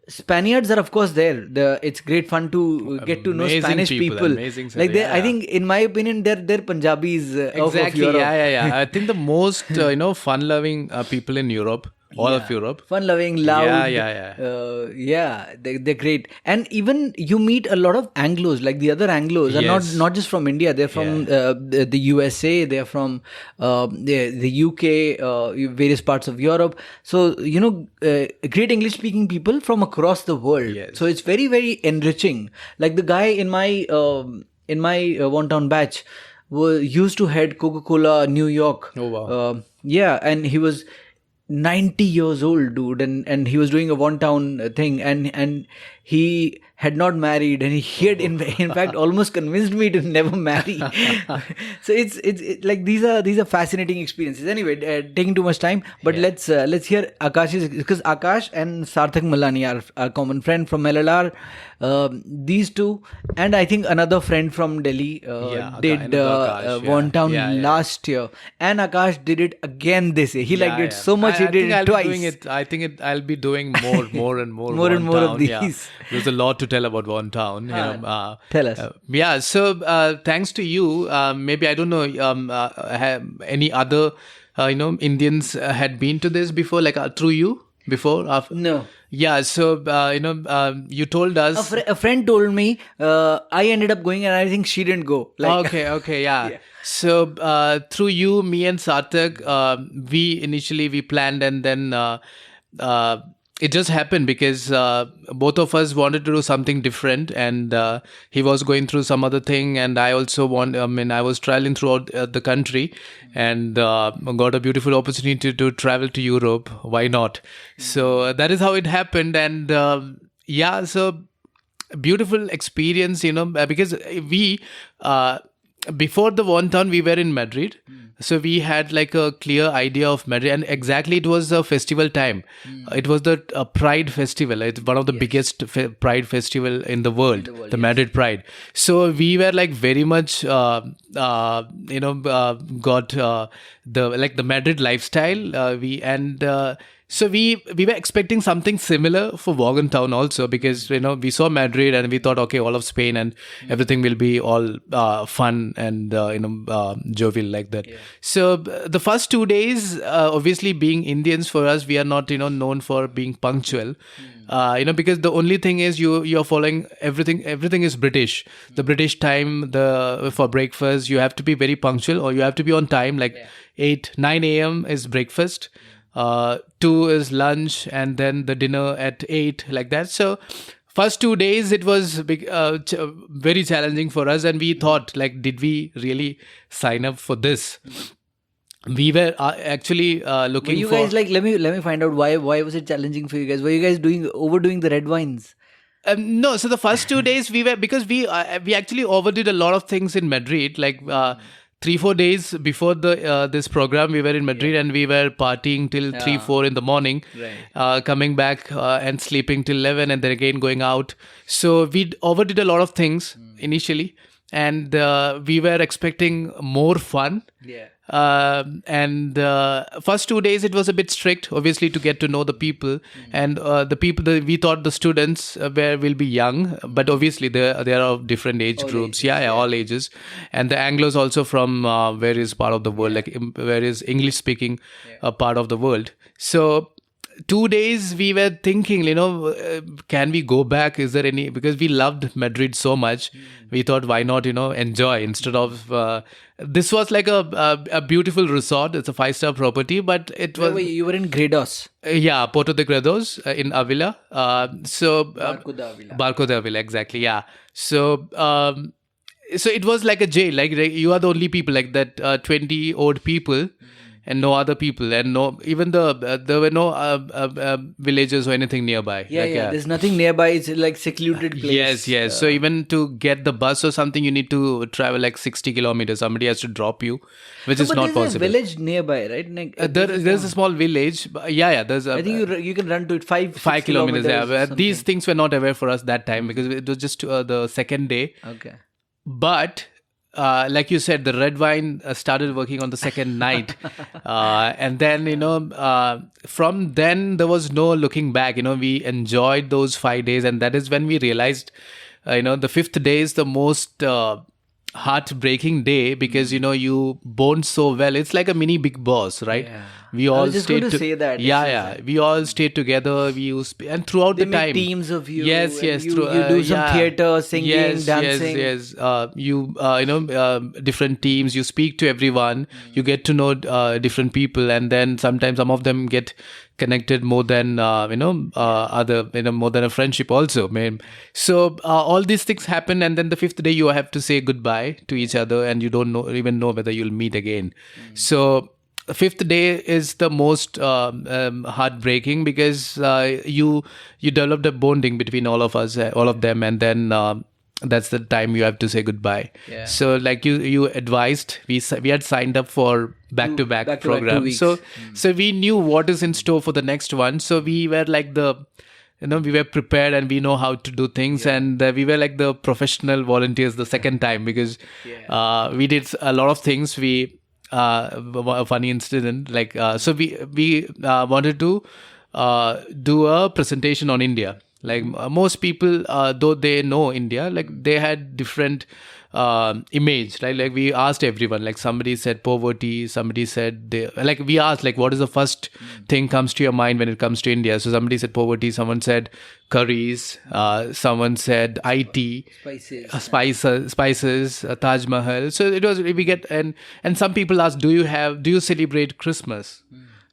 Spaniards are of course there. It's great fun to get to know Spanish people. Amazing, like I think, in my opinion, they're Punjabis of Europe. I think the most fun-loving people in Europe. All of Europe. Fun-loving, loud. They're great. And even you meet a lot of Anglos, like the other Anglos are not just from India. They're from the USA. They're from the UK, various parts of Europe. So, great English-speaking people from across the world. So it's very, very enriching. Like the guy in my One Town batch used to head Coca-Cola New York. Oh, wow. And he was 90 years old, dude, and he was doing a One Town thing, and he had not married, and he had in fact almost convinced me to never marry. So it's like these are fascinating experiences. Anyway, taking too much time, but let's hear Akash's, because Aakash and Sarthak Malani are a common friend from LLR. These two, and I think another friend from Delhi did One Town last year, and Aakash did it again this year. He liked it so much, he did it twice. I think I'll be doing more and more. more and more of these. There's a lot to tell about One Town. Tell us. So thanks to you, maybe I don't know, any other Indians had been to this before, like through you before? No. Yeah, so you told us. A friend told me. I ended up going, and I think she didn't go. Okay, yeah. So through you, me and Sarthak, we initially planned, and then it just happened because both of us wanted to do something different, and he was going through some other thing, and I also I was traveling throughout the country, and got a beautiful opportunity to travel to Europe. Why not? So that is how it happened, and so beautiful experience, because we before the One Town we were in Madrid. So we had like a clear idea of Madrid, and exactly it was the festival time. It was the Pride festival. It's one of the biggest Pride festival in the world, the Madrid Pride. So we were like very much, got the Madrid lifestyle. So we were expecting something similar for Morgantown also, because we saw Madrid and we thought, okay, all of Spain and everything will be all fun and jovial like that. So the first 2 days, obviously being Indians, for us, we are not known for being punctual. Because the only thing is you're following everything. Everything is British. The British time, for breakfast, you have to be very punctual, or you have to be on time. Like 9 a.m. is breakfast. 2 is lunch, and then the dinner at 8, like that. So first 2 days it was very challenging for us, and we thought, like, did we really sign up for this? We were actually looking Were you for. guys like, let me find out why was it challenging for you guys? Were you guys overdoing the red wines? No, so the first 2 days we were, because we actually overdid a lot of things in Madrid. Like 3-4 days before this program, we were in Madrid and we were partying till 3-4 in the morning, coming back and sleeping till 11, and then again going out. So we overdid a lot of things initially, and we were expecting more fun. And first 2 days it was a bit strict, obviously, to get to know the people. And the people we thought the students will be young, but obviously they are of different age groups. All ages. And the Anglos also from various part of the world, like various English speaking part of the world. So 2 days we were thinking, can we go back? Is there any, because we loved Madrid so much, we thought, why not, enjoy instead of. This was like a beautiful resort. It's a 5-star property, but it was. Wait, you were in Gredos. Porto de Gredos in Avila. Barco de Avila. Barco de Avila, exactly. Yeah. So it was like a jail. Like you are the only people, like that 20 old people. And no other people, and even there were no villages or anything nearby. There's nothing nearby. It's like secluded place. Yes. So even to get the bus or something, you need to travel like 60 kilometers. Somebody has to drop you, which is not possible. There's a village nearby, right? Like, there's a small village. There's I think you can run to it 5 kilometers. These things were not aware for us that time, because it was just the second day. Okay. But like you said, the red wine started working on the second night. And then, from then there was no looking back. We enjoyed those 5 days. And that is when we realized, the fifth day is the most heartbreaking day, because, you bond so well. It's like a mini Big Boss, right? Yeah. We all I was just stayed going to say that. We all stayed together. We used, and throughout they the make time, teams of you. Yes. You do some theater, singing, dancing. Yes. Different teams. You speak to everyone. You get to know different people, and then sometimes some of them get connected more than more than a friendship also. So all these things happen, and then the fifth day you have to say goodbye to each other, and you don't even know whether you'll meet again. So fifth day is the most heartbreaking, because you developed a bonding between all of us, all of them, and then that's the time you have to say goodbye. So like you advised, we had signed up for back-to-back program. So we knew what is in store for the next one. So we were like we were prepared, and we know how to do things. And we were like the professional volunteers the second time, because we did a lot of things. A funny incident, like so we wanted to do a presentation on India. Like most people, though they know India, like they had different image, right? Like we asked everyone, like somebody said poverty, somebody said we asked, like, what is the first thing comes to your mind when it comes to India? So somebody said poverty, someone said curries, someone said IT, spices, Taj Mahal. So it was, we get, and some people asked, do you celebrate Christmas?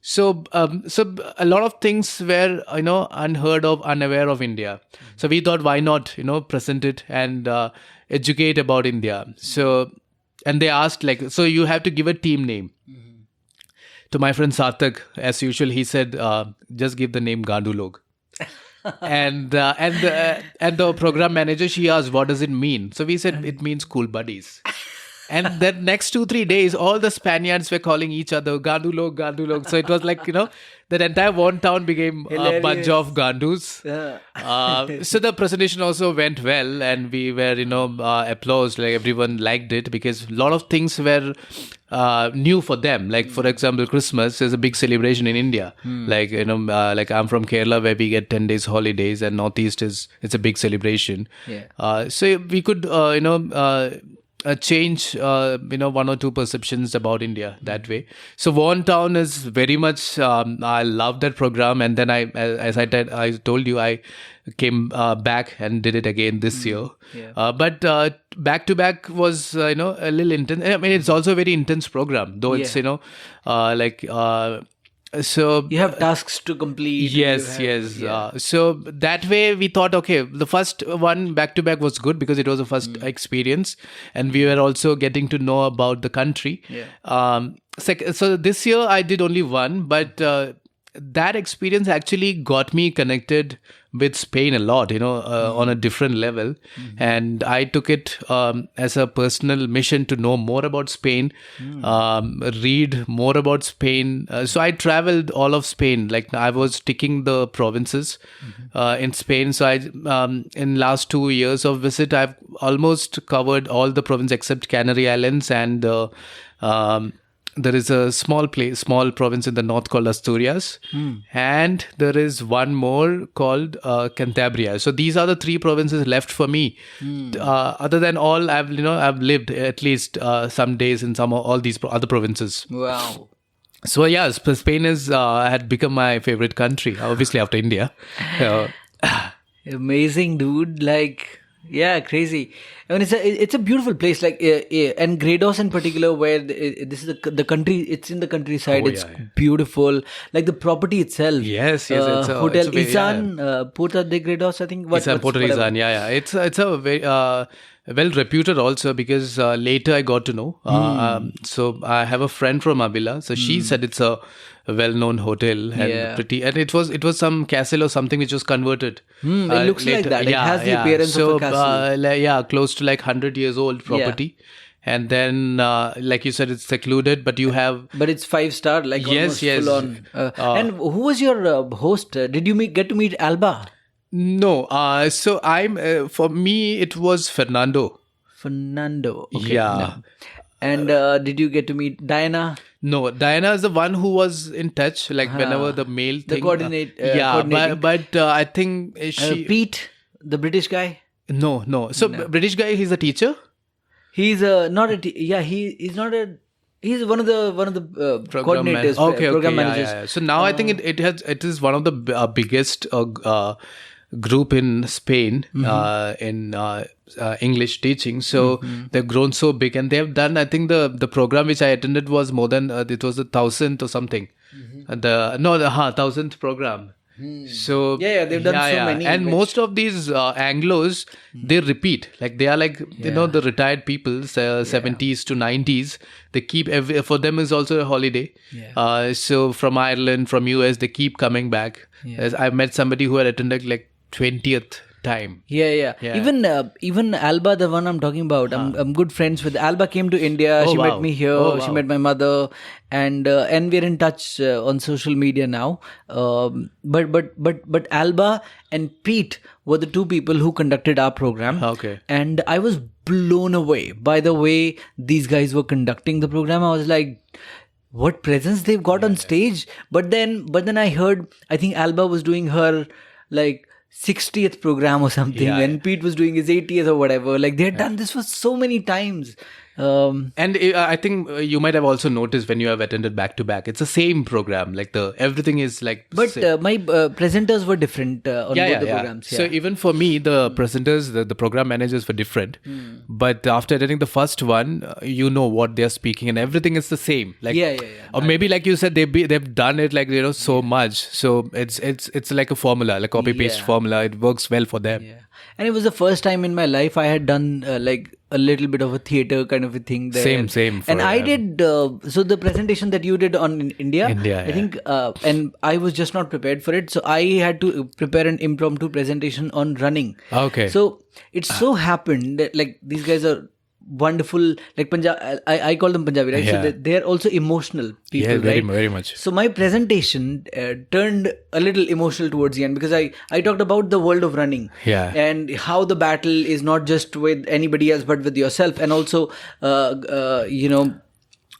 So a lot of things were, unheard of, unaware of India. So we thought, why not, present it and educate about India. So, and they asked, like, so you have to give a team name. To my friend Sarthak, as usual, he said, just give the name Gandu Log. and the program manager, she asked, what does it mean? So we said, it means cool buddies. And then next 2-3 days, all the Spaniards were calling each other Gandulog, Gandulog. So it was like, that entire one town became a bunch of Gandus. So the presentation also went well, and we were, applauded. Like everyone liked it because a lot of things were new for them. Like for example, Christmas is a big celebration in India. Like like I'm from Kerala, where we get 10 days holidays, and Northeast it's a big celebration. So we could change one or two perceptions about India that way. So Vaughan Town is very much I love that program, and then I told you, I came back and did it again this year. But back to back was a little intense. I mean, it's also a very intense program, though it's so you have tasks to complete. Yes. So that way we thought, okay, the first one back to back was good because it was a first experience, and we were also getting to know about the country. So this year I did only one, but that experience actually got me connected with Spain a lot, on a different level. And I took it as a personal mission to know more about Spain, read more about Spain. So I traveled all of Spain. Like I was ticking the provinces in Spain. So in last 2 years of visit, I've almost covered all the provinces except Canary Islands, and there is a small province in the north called Asturias, and there is one more called Cantabria. So these are the 3 provinces left for me. Other than all, I've lived at least some days in all these other provinces. Wow. So yeah, Spain had become my favorite country, obviously after India. Amazing, dude. Like, yeah, crazy. I mean, it's a beautiful place. Like, and Grados in particular, where this is the country. It's in the countryside. It's beautiful. Like the property itself. Yes. It's Hotel Isan, Porta de Grados, I think. Porta Isan. Yeah. It's a very well reputed also, because later I got to know. So I have a friend from Avila. So she said it's a well-known hotel and pretty, and it was some castle or something which was converted. It looks like that. It has the appearance of a castle. Close to like 100 years old property. And then, like you said, it's secluded, but you have... But it's 5-star, like almost full on. And who was your host? Did you get to meet Alba? No. So for me, it was Fernando. Okay. Yeah. No. And did you get to meet Diana? No, Diana is the one who was in touch, like whenever the mail thing. The coordinating. But I think she... Pete, the British guy? No. So British guy, he's a teacher? He's not a... he's not a... He's one of the coordinators, program managers. Yeah. So now I think it is one of the biggest group in Spain in English teaching. So they've grown so big, and they have done, I think the program which I attended was more than it was the 1,000th or something. The 1,000th program. So they've done so many. And most of these Anglos, they repeat. Like they are like the retired people, 70s to 90s. They keep for them is also a holiday. So from Ireland, from US, they keep coming back. As I've met somebody who had attended like 20th time. Yeah. Even Alba, the one I'm talking about, I'm good friends with. Alba came to India. She met me here. She met my mother, and we're in touch on social media now. But Alba and Pete were the 2 people who conducted our program. Okay. And I was blown away by the way these guys were conducting the program. I was like, what presence they've got on stage. But then I heard, I think Alba was doing her like 60th program or something, and Pete was doing his 80th or whatever. Like they had done this for so many times. And I think you might have also noticed when you have attended back to back, it's the same program. Like everything is like. But my presenters were different on both the programs. So even for me, the presenters, the program managers were different. But after attending the first one, you know what they're speaking, and everything is the same. Like or maybe like you said, they've done it like so much. So it's like a formula, like copy paste formula. It works well for them. Yeah. And it was the first time in my life I had done like a little bit of a theater kind of a thing there. Same. And I did, so the presentation that you did on India, I think, and I was just not prepared for it. So I had to prepare an impromptu presentation on running. Okay. So it so happened that like these guys are wonderful, like Punjab. I call them Punjabi, right? Yeah. So they're also emotional people, Yeah, very, right? very much. So my presentation turned a little emotional towards the end because I talked about the world of running, Yeah. and how the battle is not just with anybody else but with yourself, and also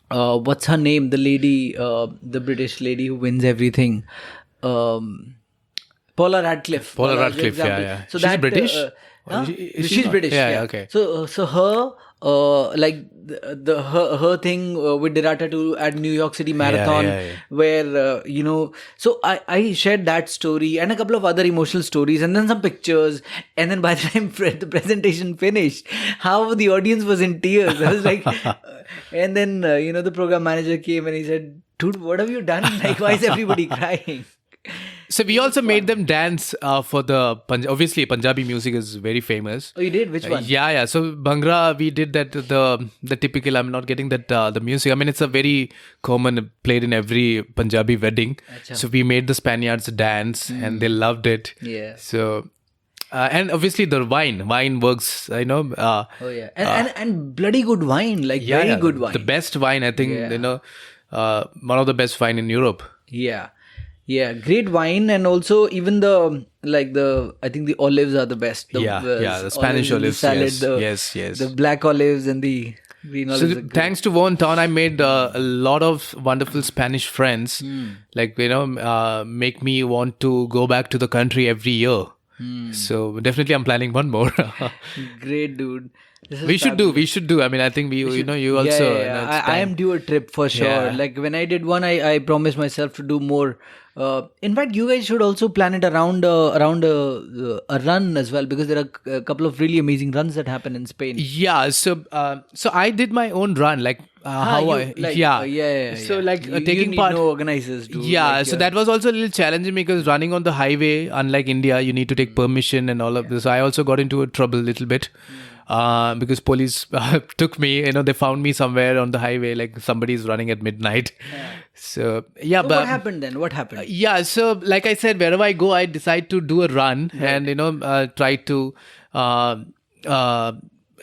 what's her name, the lady, the British lady who wins everything, Paula Radcliffe. Paula for Radcliffe, example. yeah. So She's that British? huh? Is she She's not? British. Yeah, Yeah, yeah, okay. So her like her thing with Derata to at New York City Marathon, yeah. where so I shared that story and a couple of other emotional stories, and then some pictures, and then by the time the presentation finished, how the audience was in tears. I was like, and then the program manager came and he said, "Dude, what have you done? Like, why is everybody crying?" So we also made them dance for the obviously Punjabi music is very famous. Oh, you did? Which one? Yeah. So Bhangra, we did that the typical. I'm not getting that the music. I mean, it's a very common played in every Punjabi wedding. Acha. So we made the Spaniards dance, and they loved it. Yeah. So. And obviously the wine works, Oh yeah, and bloody good wine, like very good wine. The best wine, I think, Yeah. one of the best wine in Europe. Yeah, great wine, and also even I think the olives are the best. The Spanish in the olives, salad, yes. the black olives and the green olives. So thanks to Von Town, I made a lot of wonderful Spanish friends. Make me want to go back to the country every year. So definitely I'm planning one more. Great, dude. We should do. I mean, I think you also. Yeah. I am due a trip for sure. Yeah. Like when I did one, I promised myself to do more. In fact, you guys should also plan it around a run as well, because there are a couple of really amazing runs that happen in Spain. Yeah, so I did my own run, like So taking need part. no organizers. To, Yeah, so that was also a little challenging because running on the highway, unlike India, you need to take permission and all of this. I also got into a trouble a little bit. Because police took me, they found me somewhere on the highway, like somebody's running at midnight. So but what happened then? What happened? Yeah, so like I said, wherever I go, I decide to do a run and try to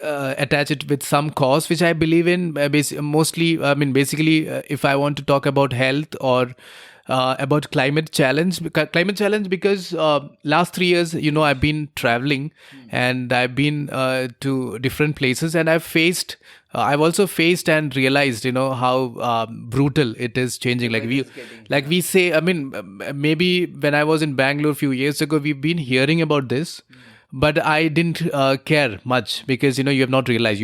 attach it with some cause which I believe in. Basically, if I want to talk about health or about climate challenge because last 3 years I've been traveling and I've been to different places, and I've also faced and realized how brutal it is changing. We say, I mean, maybe when I was in Bangalore a few years ago, we've been hearing about this, but I didn't care much because you have not realized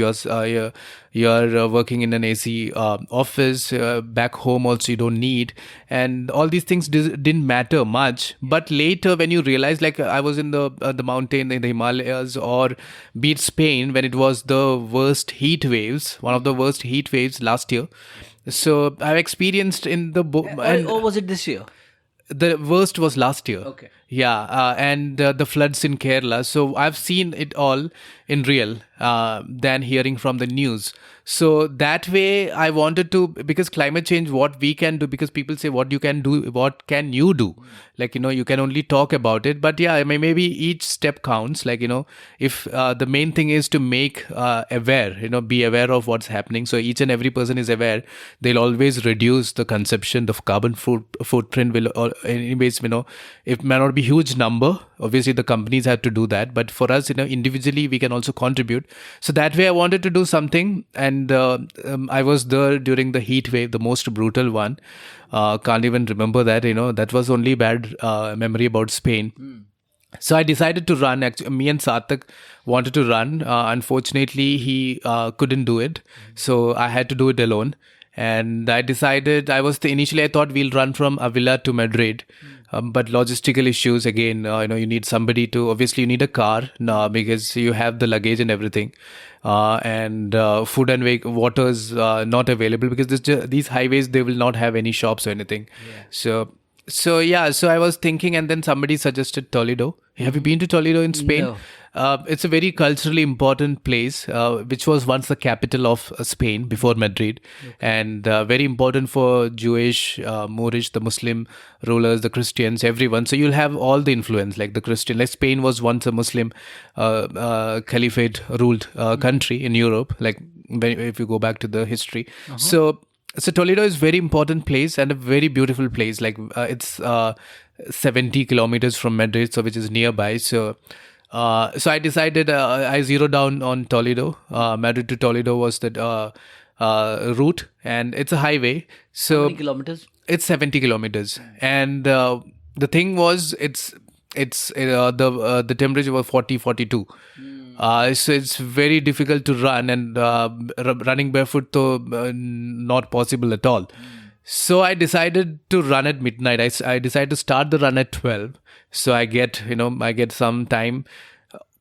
you're working in an AC office. Back home also you don't need, and all these things didn't matter much. But later when you realize, like I was in the mountain in the Himalayas, or be it Spain, when it was the worst heat waves, one of the worst heat waves last year. So I've experienced in the or was it this year? The worst was last year. Okay. Yeah, and the floods in Kerala. So I've seen it all in real than hearing from the news. So that way I wanted to, because climate change, what we can do, because people say, what you can do, what can you do? Like, you can only talk about it. But yeah, I mean, maybe each step counts. Like, if the main thing is to make aware, be aware of what's happening. So each and every person is aware. They'll always reduce the consumption. The carbon footprint will, anyways, it may not be huge number. Obviously, the companies have to do that. But for us, individually, we can also contribute. So that way I wanted to do something. And I was there during the heat wave, the most brutal one. Can't even remember that, that was only bad memory about Spain. So I decided to run. Actually, me and Sarthak wanted to run. Unfortunately, he couldn't do it. So I had to do it alone. And I decided, initially I thought we'll run from Avila to Madrid. But logistical issues, again, you need somebody to, obviously you need a car because you have the luggage and everything. And food and water is not available because these highways, they will not have any shops or anything. Yeah. So I was thinking, and then somebody suggested Toledo. Have you been to Toledo in Spain? No. it's a very culturally important place, which was once the capital of Spain before Madrid, and very important for Jewish, Moorish, the Muslim rulers, the Christians, everyone. So you'll have all the influence, like the Christian. Like Spain was once a Muslim caliphate ruled country in Europe. Like if you go back to the history, so Toledo is very important place and a very beautiful place. Like it's 70 kilometers from Madrid, so which is nearby. So I decided I zeroed down on Toledo. Madrid to Toledo was the route, and it's a highway. So How many kilometers? it's 70 kilometers, and the thing was the temperature was 42. So it's very difficult to run, and running barefoot not possible at all. So I decided to run at midnight. I decided to start the run at 12. So I get some time.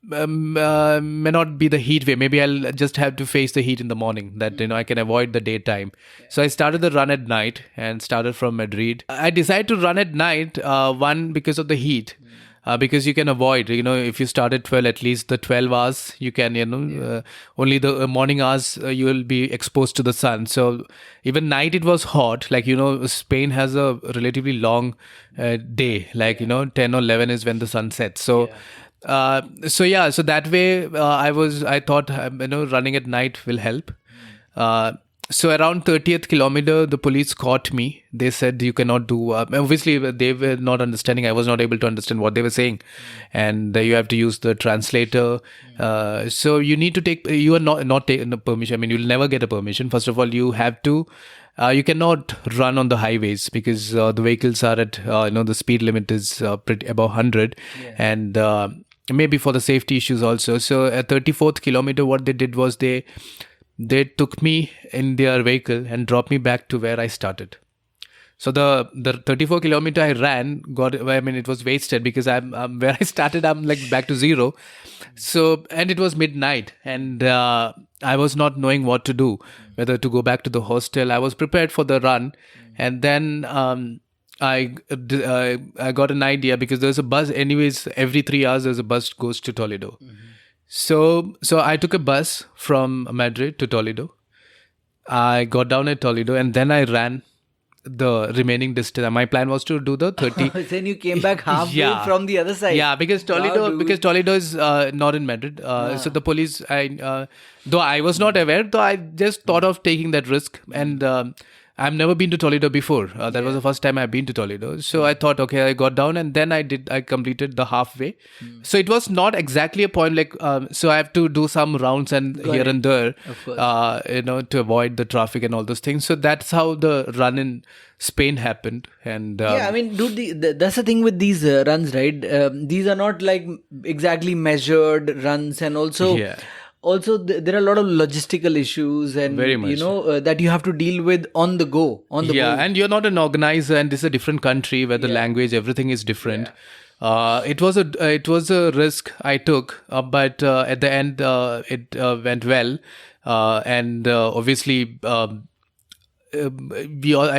May not be the heat wave. Maybe I'll just have to face the heat in the morning. That I can avoid the daytime. So I started the run at night and started from Madrid. I decided to run at night. One, because of the heat. Because you can avoid, if you start at 12, at least the 12 hours, you can, only the morning hours, you will be exposed to the sun. So even night, it was hot. Like, Spain has a relatively long day, like, 10 or 11 is when the sun sets. So, so that way, I thought, running at night will help. So around 30th kilometer, the police caught me. They said you cannot do. Obviously, they were not understanding. I was not able to understand what they were saying, and you have to use the translator. So you need to take. You are not taking a permission. I mean, you'll never get a permission. First of all, you have to. You cannot run on the highways because the vehicles are at. The speed limit is pretty above 100, and maybe for the safety issues also. So at 34th kilometer, what they did was they took me in their vehicle and dropped me back to where I started. So the 34 kilometer I ran, it was wasted because I'm where I started, I'm like back to zero. So, and it was midnight, and I was not knowing what to do, whether to go back to the hostel. I was prepared for the run, and then I got an idea because there's a bus. Anyways, every 3 hours there's a bus goes to Toledo. So I took a bus from Madrid to Toledo. I got down at Toledo, and then I ran the remaining distance. My plan was to do the 30. Then you came back halfway from the other side. Yeah, because Toledo is not in Madrid. So the police, though I was not aware, though I just thought of taking that risk, and I've never been to Toledo before. That was the first time I've been to Toledo. So I thought, okay, I got down, and then I completed the halfway. So it was not exactly a point like, so I have to do some rounds and and there, to avoid the traffic and all those things. So that's how the run in Spain happened. And dude, that's the thing with these runs, right? These are not like exactly measured runs, and also... Also, there are a lot of logistical issues and very much. That you have to deal with on the go. Move. And you're not an organizer, and this is a different country where the language, everything is different. It was a risk I took, but at the end it went well, and obviously I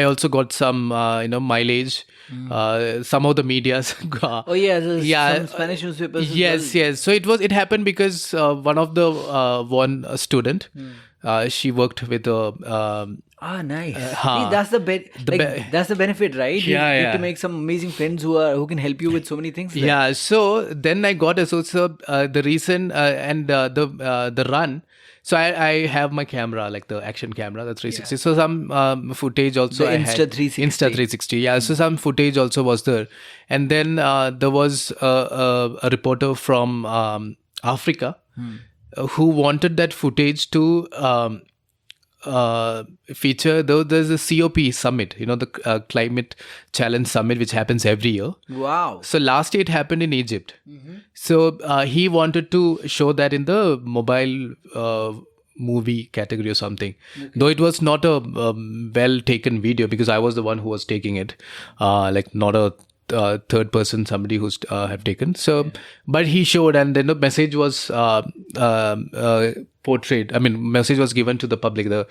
also got some mileage. Some of the medias. Some Spanish newspapers. Yes. So it happened because one of the one student, she worked with a. Nice. See, that's that's the benefit, right? You get to make some amazing friends who can help you with so many things. Yeah. So then I got the reason and the run. So I have my camera, like the action camera, the 360. So some footage also the Insta 360. Yeah. So some footage also was there. And then there was a reporter from Africa who wanted that footage to feature, though there's a COP summit, the Climate Challenge Summit, which happens every year. Wow. So last year it happened in Egypt. So he wanted to show that in the mobile movie category or something. Though it was not a well taken video because I was the one who was taking it, like not a third person, somebody who's have taken. So, but he showed, and then the message was portrayed. I mean, message was given to the public. The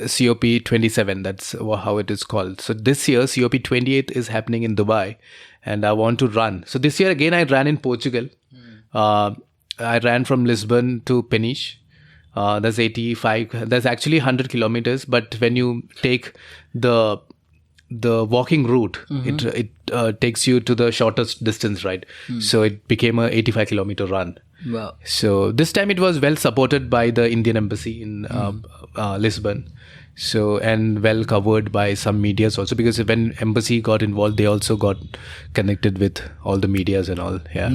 COP 27. That's how it is called. So this year, COP 28 is happening in Dubai, and I want to run. So this year again, I ran in Portugal. Uh, I ran from Lisbon to Peniche. That's 85. That's actually 100 kilometers. But when you take the walking route, it takes you to the shortest distance, right? So it became a 85-kilometer run. Wow. So this time it was well supported by the Indian embassy in Lisbon. So, and well covered by some medias also, because when embassy got involved, they also got connected with all the medias and all. Yeah.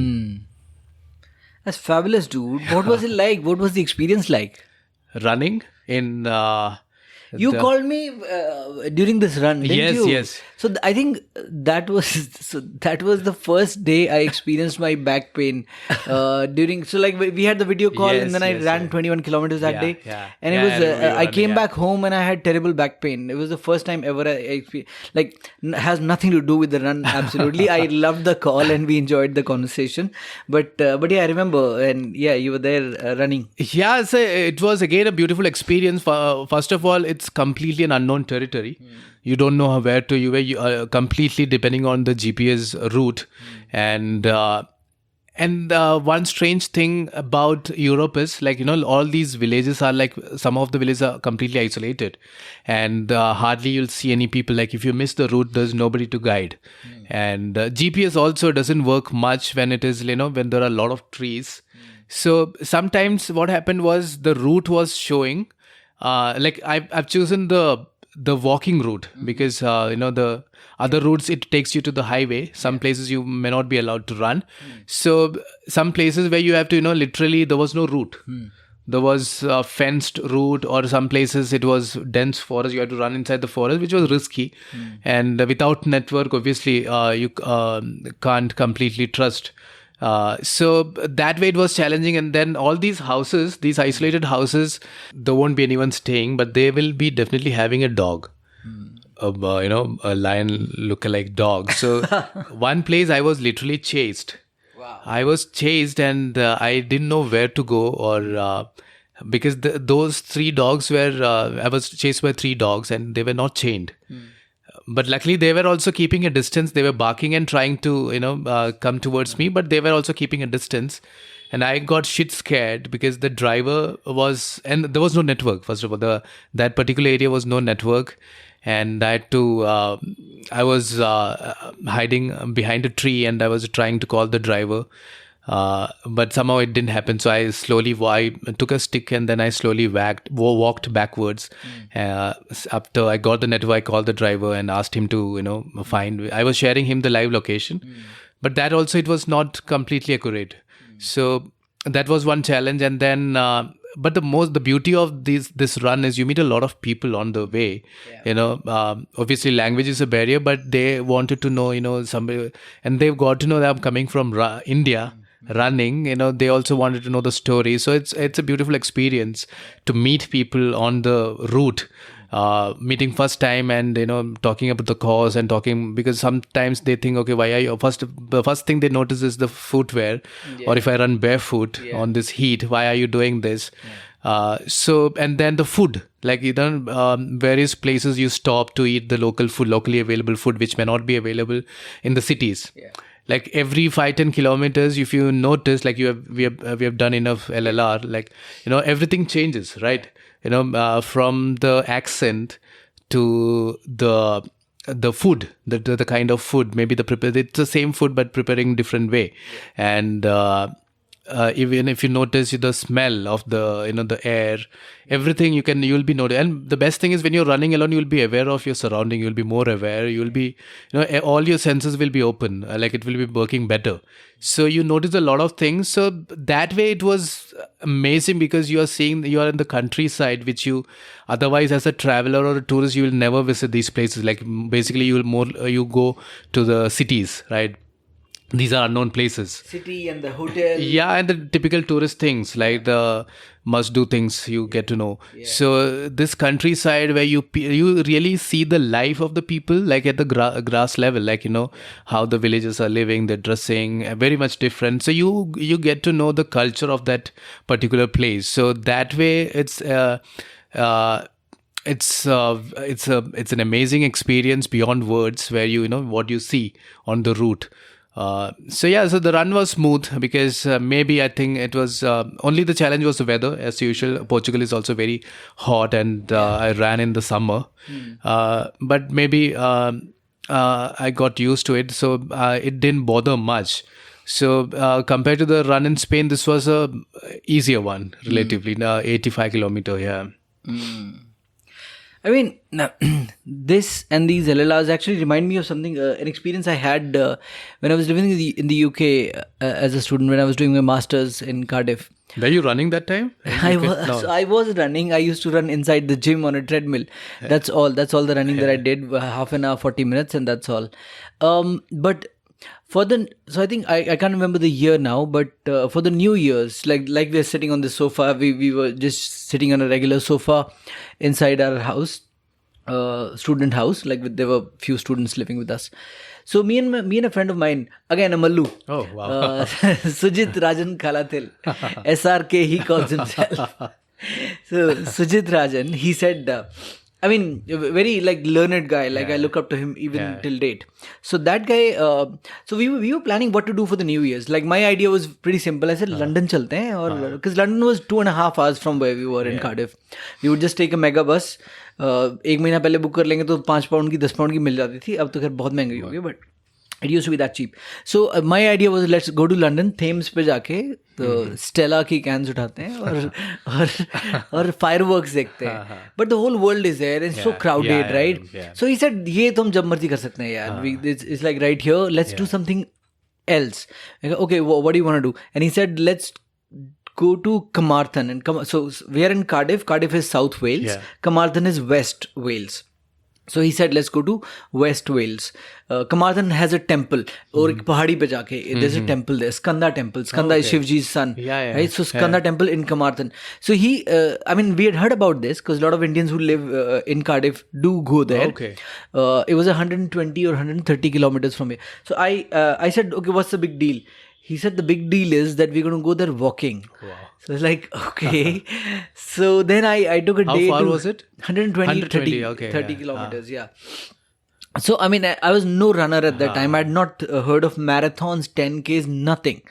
That's fabulous, dude. What was it like? What was the experience like? Running in You called me during this run, didn't Yes, you? yes. So I think that was the first day I experienced my back pain during. So like we had the video call, Yes, and then I yes, ran yeah. 21 kilometers that Yeah, day, yeah. and Yeah, it was. I remember you I running, came yeah. back home and I had terrible back pain. It was the first time ever I experienced. Like has nothing to do with the run. Absolutely, I loved the call and we enjoyed the conversation. But yeah, I remember, and yeah, you were there running. Yeah, so it was again a beautiful experience. First of all, it's completely an unknown territory. You don't know where to. You are completely depending on the GPS route, and one strange thing about Europe is, like, all these villages are like, some of the villages are completely isolated, and hardly you'll see any people. Like if you miss the route, there's nobody to guide, and GPS also doesn't work much when it is, when there are a lot of trees. So sometimes what happened was the route was showing, like I've chosen the walking route, because the other routes, it takes you to the highway. Some places you may not be allowed to run. So some places where you have to, literally there was no route. There was a fenced route, or some places it was dense forest. You had to run inside the forest, which was risky. And without network, obviously, you can't completely trust. So that way it was challenging. And then all these houses, these isolated houses, there won't be anyone staying, but they will be definitely having a dog. A lion lookalike dog. So one place I was literally chased. Wow. I was chased, and I didn't know where to go, or because those three dogs were, I was chased by three dogs, and they were not chained. But luckily, they were also keeping a distance. They were barking and trying to, come towards me, but they were also keeping a distance. And I got shit scared because the driver was, and there was no network. First of all, that particular area was no network, and I had to. I was hiding behind a tree, and I was trying to call the driver. But somehow it didn't happen. So I took a stick, and then I slowly walked backwards. After I got the network, I called the driver and asked him to, find. I was sharing him the live location, but that also, it was not completely accurate. So that was one challenge. And then, but the beauty of this run is you meet a lot of people on the way. Obviously language is a barrier, but they wanted to know, somebody, and they've got to know that I'm coming from India. Running, they also wanted to know the story. So it's a beautiful experience to meet people on the route, meeting first time, and talking about the cause, and talking, because sometimes they think, okay, why are you the first thing they notice is the footwear, or if I run barefoot on this heat, why are you doing this? So, and then the food, like various places you stop to eat the local food, locally available food, which may not be available in the cities. Like every 5-10 kilometers, if you notice, like we have done enough LLR, like everything changes, right? From the accent to the food, the kind of food, maybe it's the same food but preparing different way, and even if you notice the smell of the air, everything you'll be noticing. And the best thing is, when you're running alone, you'll be aware of your surrounding. You'll be more aware. You'll be, all your senses will be open. Like it will be working better. So you notice a lot of things. So that way it was amazing, because you are in the countryside, which you otherwise, as a traveler or a tourist, you will never visit these places. Like basically you go to the cities, right? These are unknown places. City and the hotel. Yeah, and the typical tourist things, like the must-do things you get to know. So this countryside, where you really see the life of the people, like at the grass level, like how the villagers are living, their dressing, very much different. So you get to know the culture of that particular place. So that way, it's an amazing experience beyond words, where what you see on the route. So the run was smooth because maybe I think it was only the challenge was the weather as usual. Portugal is also very hot, and I ran in the summer, but maybe I got used to it, so it didn't bother much. So compared to the run in Spain, this was a easier one relatively. 85 kilometer, yeah. I mean, this and these LLRs actually remind me of something, an experience I had when I was living in the UK as a student, when I was doing my masters in Cardiff. Were you running that time? I was running. I used to run inside the gym on a treadmill. That's all. That's all the running that I did. Half an hour, 40 minutes, and that's all. But so I think I can't remember the year now, but for the New Year's, like we're sitting on the sofa, we were just sitting on a regular sofa inside our house, student house. There were few students living with us. So me and a friend of mine, again a Mallu. Oh wow! Sujit Rajan Kalathil, SRK he calls himself. So Sujit Rajan, he said, I mean, a very learned guy. I look up to him even till date. So that guy. So we were planning what to do for the New Year's. My idea was pretty simple. I said London chalte hain, or because London was 2.5 hours from where we were in Cardiff. We would just take a mega bus. एक महीना पहले book कर लेंगे तो 5 pound की 10 pound की मिल जाती थी. अब तो खैर बहुत महंगी हो गई, but it used to be that cheap. So my idea was, let's go to London, Thames पे जाके तो Stella की cans उठाते हैं और fireworks देखते हैं. But the whole world is there and it's so crowded, right? So he said, ये तो हम जब मर्जी कर सकते हैं यार. It's like right here, let's do something else. Okay, what do you want to do? And he said, let's go to Carmarthen. And so we are in Cardiff. Cardiff is South Wales. Carmarthen is West Wales. So he said, let's go to West Wales. Carmarthen has a temple. और एक पहाड़ी पे जाके there's a temple there, Skanda temple. Skanda is Shivji's son. Right? So Skanda temple in Carmarthen. So I mean, we had heard about this because a lot of Indians who live in Cardiff do go there. It was 120 or 130 kilometers from here. So I said, okay, what's the big deal? He said the big deal is that we're going to go there walking. Wow. So I was like, okay. So then I took a day. How far was it? 120, 30 kilometers, yeah. So, I mean, I was no runner at that time. I had not heard of marathons, 10Ks, nothing.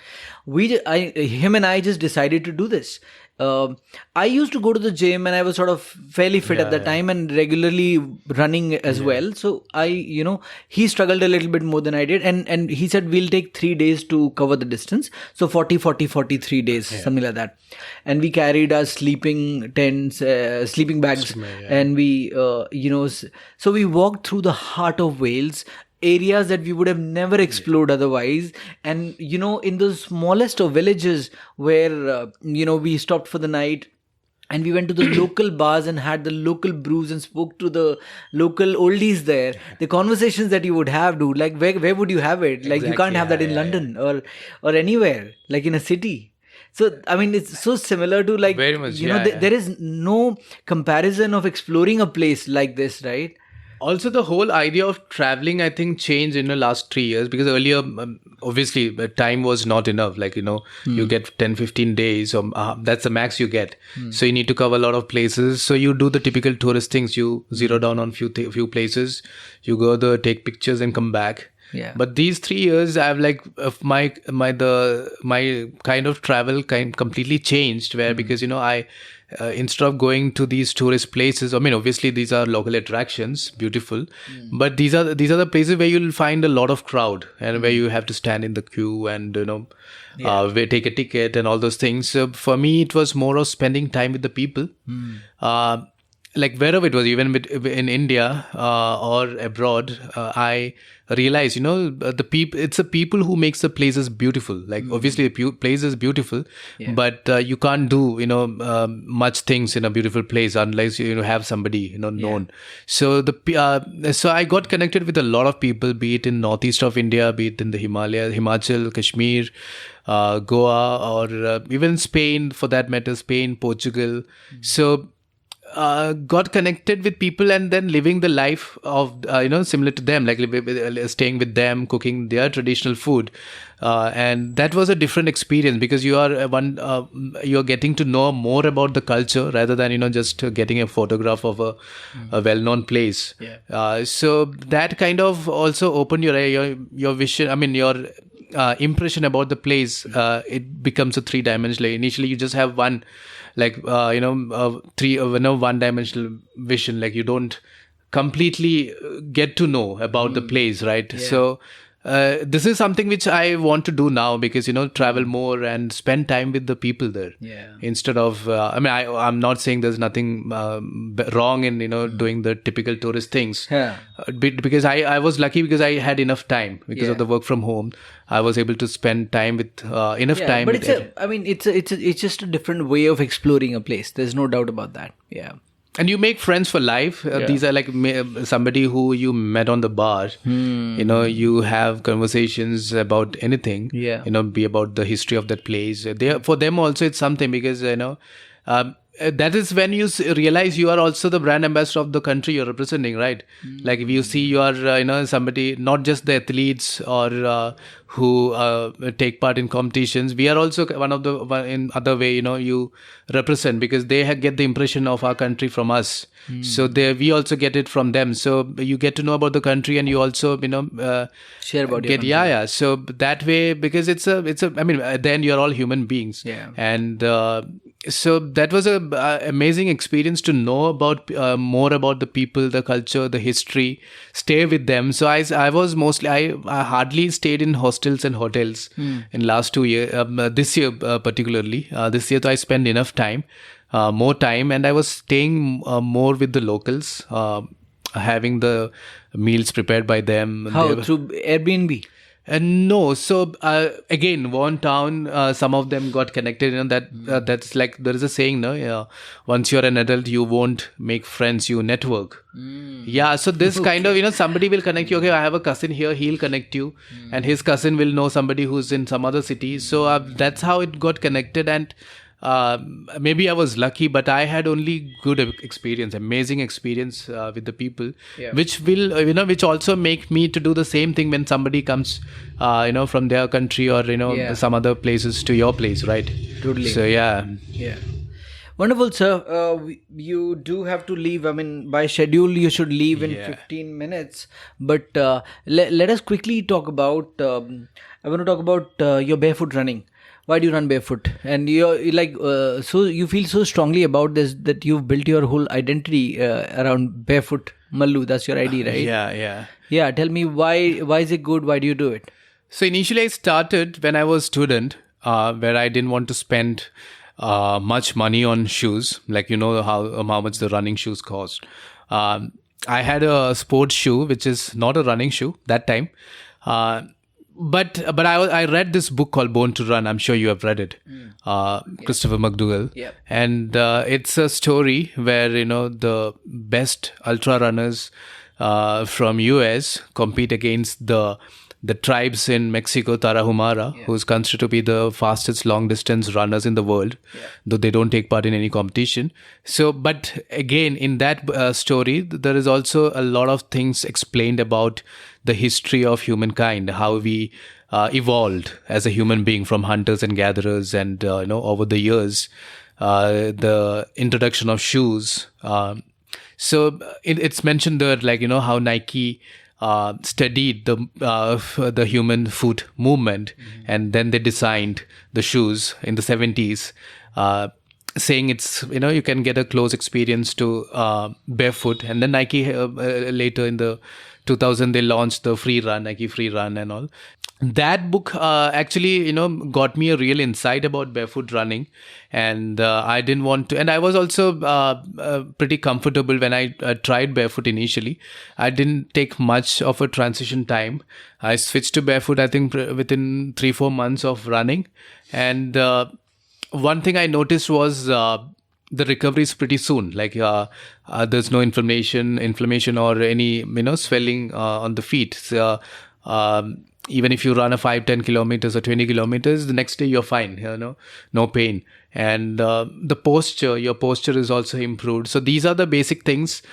Him and I just decided to do this. I used to go to the gym and I was sort of fairly fit at that time and regularly running as well. So he struggled a little bit more than I did. And he said, we'll take 3 days to cover the distance. So 43 days, something like that. And we carried our sleeping tents, sleeping bags. And we, so we walked through the heart of Wales, areas that we would have never explored otherwise. And in the smallest of villages where we stopped for the night and we went to the local bars and had the local brews and spoke to the local oldies there. The conversations that you would have, dude, where would you have it? You can't have that in London or anywhere, in a city. So, I mean, it's so similar to very much, there is no comparison of exploring a place like this, right? Also, the whole idea of traveling, I think, changed in the last 3 years because earlier, obviously, time was not enough. You get 10, 15 days, or that's the max you get. So you need to cover a lot of places. So you do the typical tourist things. You zero down on few places. You go there, take pictures, and come back. Yeah. But these 3 years, I've my kind of travel completely changed. Where because I. Instead of going to these tourist places, I mean, obviously these are local attractions, beautiful, but these are the places where you'll find a lot of crowd and where you have to stand in the queue and take a ticket and all those things. So for me, it was more of spending time with the people, wherever it was, even in India or abroad. I realized, the people. It's the people who makes the places beautiful. Obviously, the place is beautiful, but you can't do much things in a beautiful place unless you have somebody known. So so I got connected with a lot of people, be it in northeast of India, be it in the Himalayas, Himachal, Kashmir, Goa, or even Spain, for that matter, Spain, Portugal. So. Got connected with people and then living the life of similar to them, staying with them, cooking their traditional food, and that was a different experience because you are you're getting to know more about the culture rather than just getting a photograph of a well-known place. So that kind of also opened your vision. I mean, your impression about the place, it becomes a three-dimensional. Initially, you just have one, like one-dimensional vision. Like you don't completely get to know about the place, right? Yeah. So this is something which I want to do now, because travel more and spend time with the people there. Yeah. Instead of I'm not saying there's nothing wrong in doing the typical tourist things. Yeah. Because I was lucky, because I had enough time because Yeah. of the work from home. I was able to spend time with enough time. But with it's just a different way of exploring a place. There's no doubt about that. Yeah. And you make friends for life. These are like somebody who you met on the bar. You have conversations about anything. Yeah. Be about the history of that place. For them also, it's something, because that is when you realize you are also the brand ambassador of the country you're representing, right? Like if you see you are somebody, not just the athletes or who take part in competitions. We are also in other way, you represent, because they get the impression of our country from us. So we also get it from them. So you get to know about the country, and you also Share about your country. Yeah. So that way, because it's a I mean, at the end you're all human beings. Yeah. And so that was a amazing experience to know about more about the people, the culture, the history, stay with them. So I was mostly, I hardly stayed in hostels and hotels in last 2 years, this year particularly. This year, so I spent enough time, more time, and I was staying more with the locals, having the meals prepared by them. How? Through Airbnb? No, so again, one town, some of them got connected. That's like, there is a saying, no, once you're an adult, you won't make friends, you network. Yeah, so this kind of, somebody will connect you. Okay, I have a cousin here, he'll connect you, and his cousin will know somebody who's in some other city. So that's how it got connected. And maybe I was lucky, but I had only good experience, amazing experience with the people, which will, which also make me to do the same thing when somebody comes, from their country or, some other places to your place, right? Totally. So, yeah. Yeah. Wonderful, sir. You do have to leave. I mean, by schedule, you should leave in 15 minutes. But let us quickly talk about, I want to talk about your barefoot running. Why do you run barefoot? And you're like, so you feel so strongly about this that you've built your whole identity around barefoot Mallu. That's your ID, right? Yeah. Yeah. Tell me why is it good? Why do you do it? So initially I started when I was a student, where I didn't want to spend much money on shoes. Like, how much the running shoes cost. I had a sports shoe, which is not a running shoe that time. But I read this book called Born to Run. I'm sure you have read it. Christopher McDougall. Yeah. And it's a story where, the best ultra runners from US compete against the tribes in Mexico, Tarahumara, who's considered to be the fastest long distance runners in the world, though they don't take part in any competition. So, but again, in that story, there is also a lot of things explained about the history of humankind, how we evolved as a human being from hunters and gatherers, and over the years, the introduction of shoes. So it's mentioned there, like, how Nike studied the human foot movement, and then they designed the shoes in the 70s, saying it's, you can get a close experience to barefoot. And then Nike later in the 2000 they launched the free run, Nike free run and all. That book actually got me a real insight about barefoot running. And I didn't want to, and I was also pretty comfortable when I tried barefoot initially. I didn't take much of a transition time. I switched to barefoot, I think, within 3-4 months of running. And one thing I noticed was the recovery is pretty soon. Like there's no inflammation or any swelling on the feet. So, even if you run a 5-10 kilometers or 20 kilometers, the next day you're fine, no pain. And your posture is also improved. So these are the basic things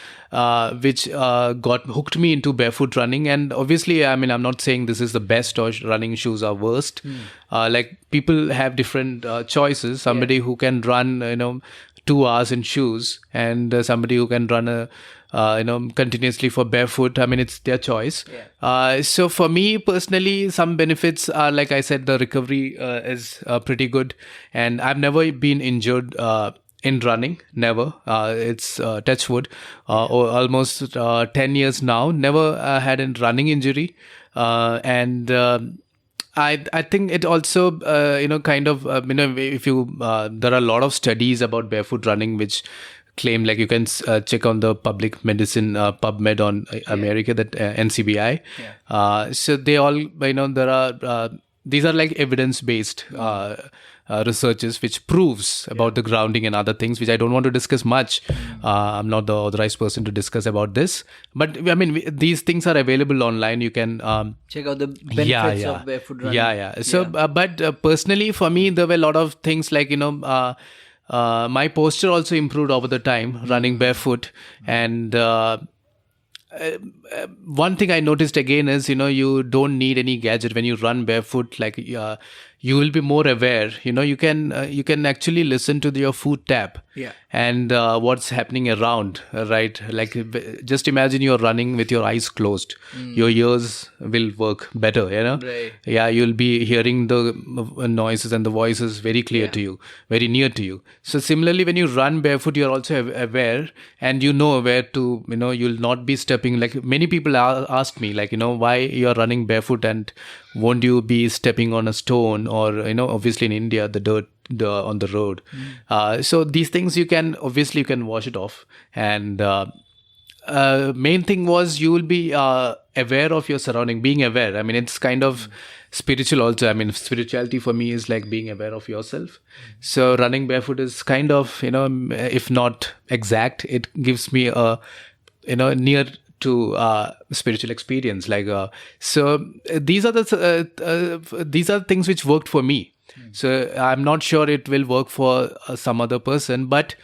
which got hooked me into barefoot running. And obviously, I mean, I'm not saying this is the best or running shoes are worst. Like, people have different choices. Somebody who can run 2 hours in shoes, and somebody who can run continuously for barefoot. I mean, it's their choice. So for me personally, some benefits are, like I said, the recovery is pretty good, and I've never been injured in running. Never. It's touch wood. Or almost 10 years now. Never had a running injury, and. I think it also kind of if you there are a lot of studies about barefoot running which claim, like, you can check on the public medicine PubMed on America, that NCBI. So they all, there are these are like evidence based researches which proves about the grounding and other things, which I don't want to discuss much. I'm not the authorized person to discuss about this, but I mean, these things are available online. You can check out the benefits of barefoot running. So but personally for me, there were a lot of things, like, my posture also improved over the time running barefoot. And one thing I noticed again is, you don't need any gadget when you run barefoot. Like, you will be more aware. You can actually listen to your foot tap. And what's happening around, right? Like, just imagine you're running with your eyes closed. Your ears will work better, Right. Yeah, you'll be hearing the noises and the voices very clear to you, very near to you. So similarly, when you run barefoot, you're also aware, and where to, you'll not be stepping. Like, many people ask me, like, why you're running barefoot, and won't you be stepping on a stone, or, obviously in India, the dirt on the road. So these things you can wash it off. And main thing was, you will be aware of your surrounding, being aware. I mean, it's kind of spiritual also. I mean, spirituality for me is like being aware of yourself. So running barefoot is kind of, if not exact, it gives me a, near to spiritual experience. Like, so these are things which worked for me. So I'm not sure it will work for some other person, but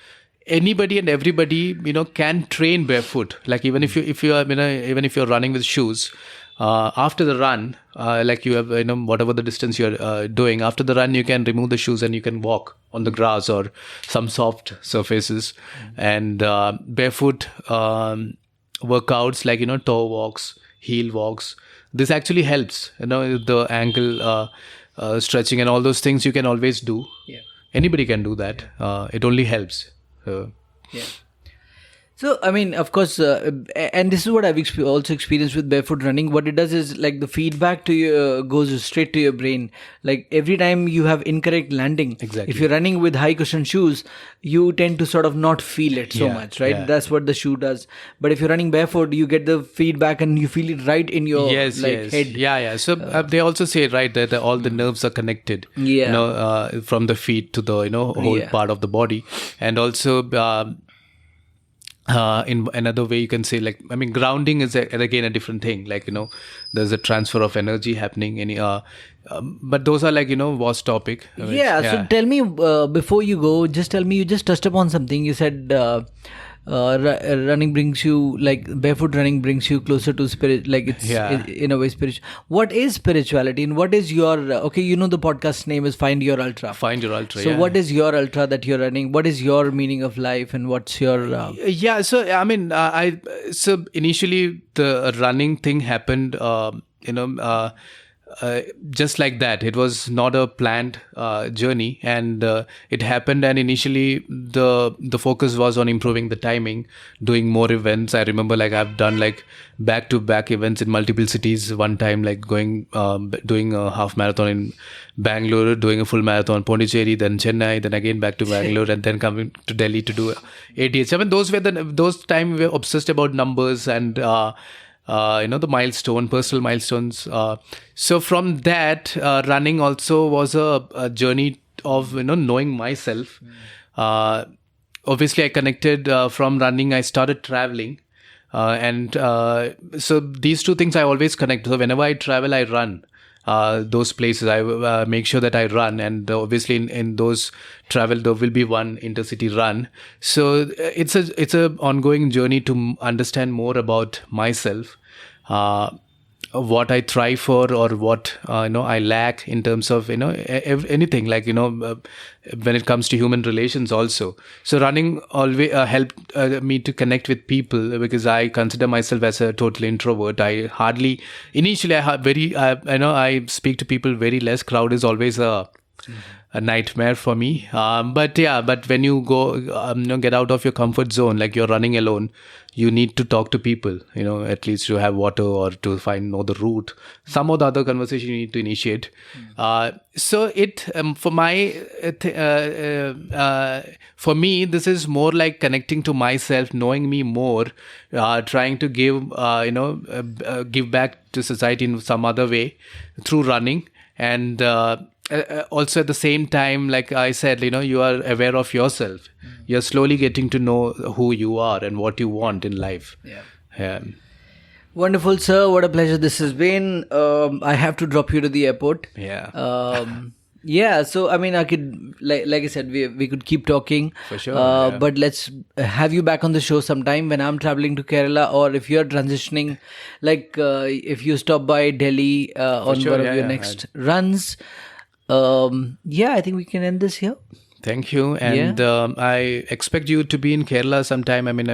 anybody and everybody, can train barefoot. Like, even if you are, even if you're running with shoes, after the run, like, you have, whatever the distance you're doing, after the run, you can remove the shoes and you can walk on the grass or some soft surfaces. And barefoot workouts, like, toe walks, heel walks, this actually helps, the ankle stretching and all those things you can always do. Anybody can do that. It only helps. So, I mean, of course, and this is what I've also experienced with barefoot running. What it does is, like, the feedback to you goes straight to your brain. Like, every time you have incorrect landing, Exactly. if you're running with high cushion shoes, you tend to sort of not feel it so much, right? That's what the shoe does. But if you're running barefoot, you get the feedback and you feel it right in your head. So they also say, right, that all the nerves are connected. From the feet to the whole part of the body. And also in another way, you can say, like, I mean, grounding is again a different thing. Like, there's a transfer of energy happening. But those are, like, vast topic. So tell me, before you go, just tell me, you just touched upon something. You said running brings you, like, barefoot running brings you closer to spirit, like, it's in a way spiritual. What is spirituality, and what is your the podcast name is Find Your Ultra. So what is your ultra that you're running? What is your meaning of life, and what's your so I mean, so initially the running thing happened, just like that. It was not a planned journey, and it happened. And initially, the focus was on improving the timing, doing more events. I remember, like, I've done, like, back-to-back events in multiple cities. One time, like, doing a half marathon in Bangalore, doing a full marathon in Peniche, then Chennai, then again back to Bangalore, and then coming to Delhi to do 88. I mean, those time we were obsessed about numbers and the personal milestones. So from that, running also was a journey of, knowing myself. Obviously, I connected from running. I started traveling. So these two things I always connect. So whenever I travel, I run. Those places, I make sure that I run, and obviously in those travel there will be one intercity run. So it's a ongoing journey to understand more about myself. what I try for, or what I lack in terms of anything, like when it comes to human relations also. So running always helped me to connect with people, because I consider myself as a total introvert. I hardly initially I have very I speak to people very less. Crowd is always a nightmare for me. But when you go, get out of your comfort zone, like you're running alone, you need to talk to people, at least to have water or to know the route. Some of the other conversation you need to initiate. So for me, this is more like connecting to myself, knowing me more, trying to give back to society in some other way through running. And also at the same time, like I said, you are aware of yourself. You're slowly getting to know who you are and what you want in life. Yeah. Wonderful, sir. What a pleasure this has been. I have to drop you to the airport. Yeah. So I mean, I could, like I said, we could keep talking. For sure. But let's have you back on the show sometime when I'm traveling to Kerala, or if you're transitioning, like if you stop by Delhi on one of your next runs. I think we can end this here. Thank you. And I expect you to be in Kerala sometime. I mean,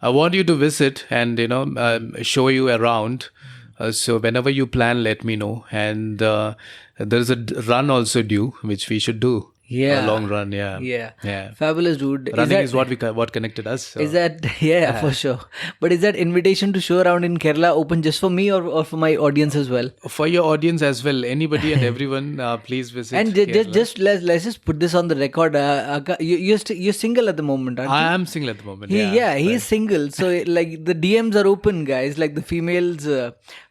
I want you to visit and, show you around. So whenever you plan, let me know. And there's a run also due, which we should do. Yeah. A long run, yeah. Fabulous, dude. Running is what connected us. So. Is that, for sure. But is that invitation to show around in Kerala open just for me or for my audience as well? For your audience as well. Anybody and everyone, please visit. And let's just put this on the record. You're single at the moment, aren't you? I am single at the moment. He is single. So like the DMs are open, guys. Like the females,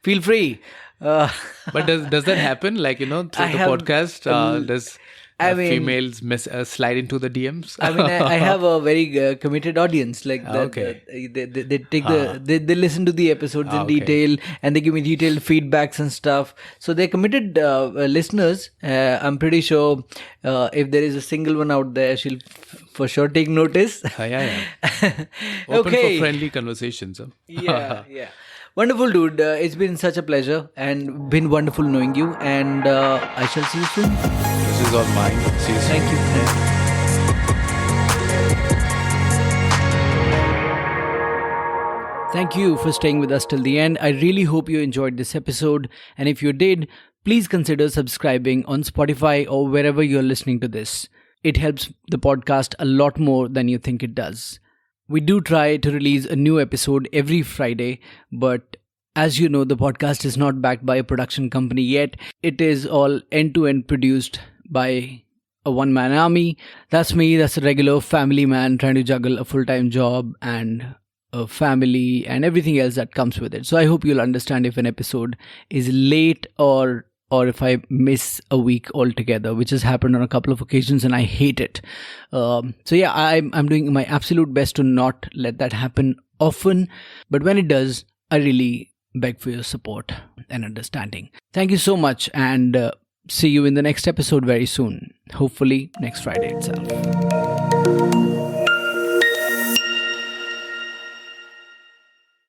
feel free. But does that happen? Like, through the podcast, does... females slide into the DMs. I mean, I have a very committed audience. Like that, they take they listen to the episodes in detail, and they give me detailed feedbacks and stuff. So they're committed listeners. I'm pretty sure if there is a single one out there, she'll for sure take notice. Open for friendly conversations. Yeah. Wonderful, dude. It's been such a pleasure and been wonderful knowing you. And I shall see you soon. This is all mine. See you soon. Thank you. Thank you for staying with us till the end. I really hope you enjoyed this episode. And if you did, please consider subscribing on Spotify or wherever you're listening to this. It helps the podcast a lot more than you think it does. We do try to release a new episode every Friday, but as you know, the podcast is not backed by a production company yet. It is all end-to-end produced by a one-man army. That's me. That's a regular family man trying to juggle a full-time job and a family and everything else that comes with it. So I hope you'll understand if an episode is late or if I miss a week altogether, which has happened on a couple of occasions and I hate it. I'm doing my absolute best to not let that happen often. But when it does, I really beg for your support and understanding. Thank you so much, and see you in the next episode very soon. Hopefully next Friday itself.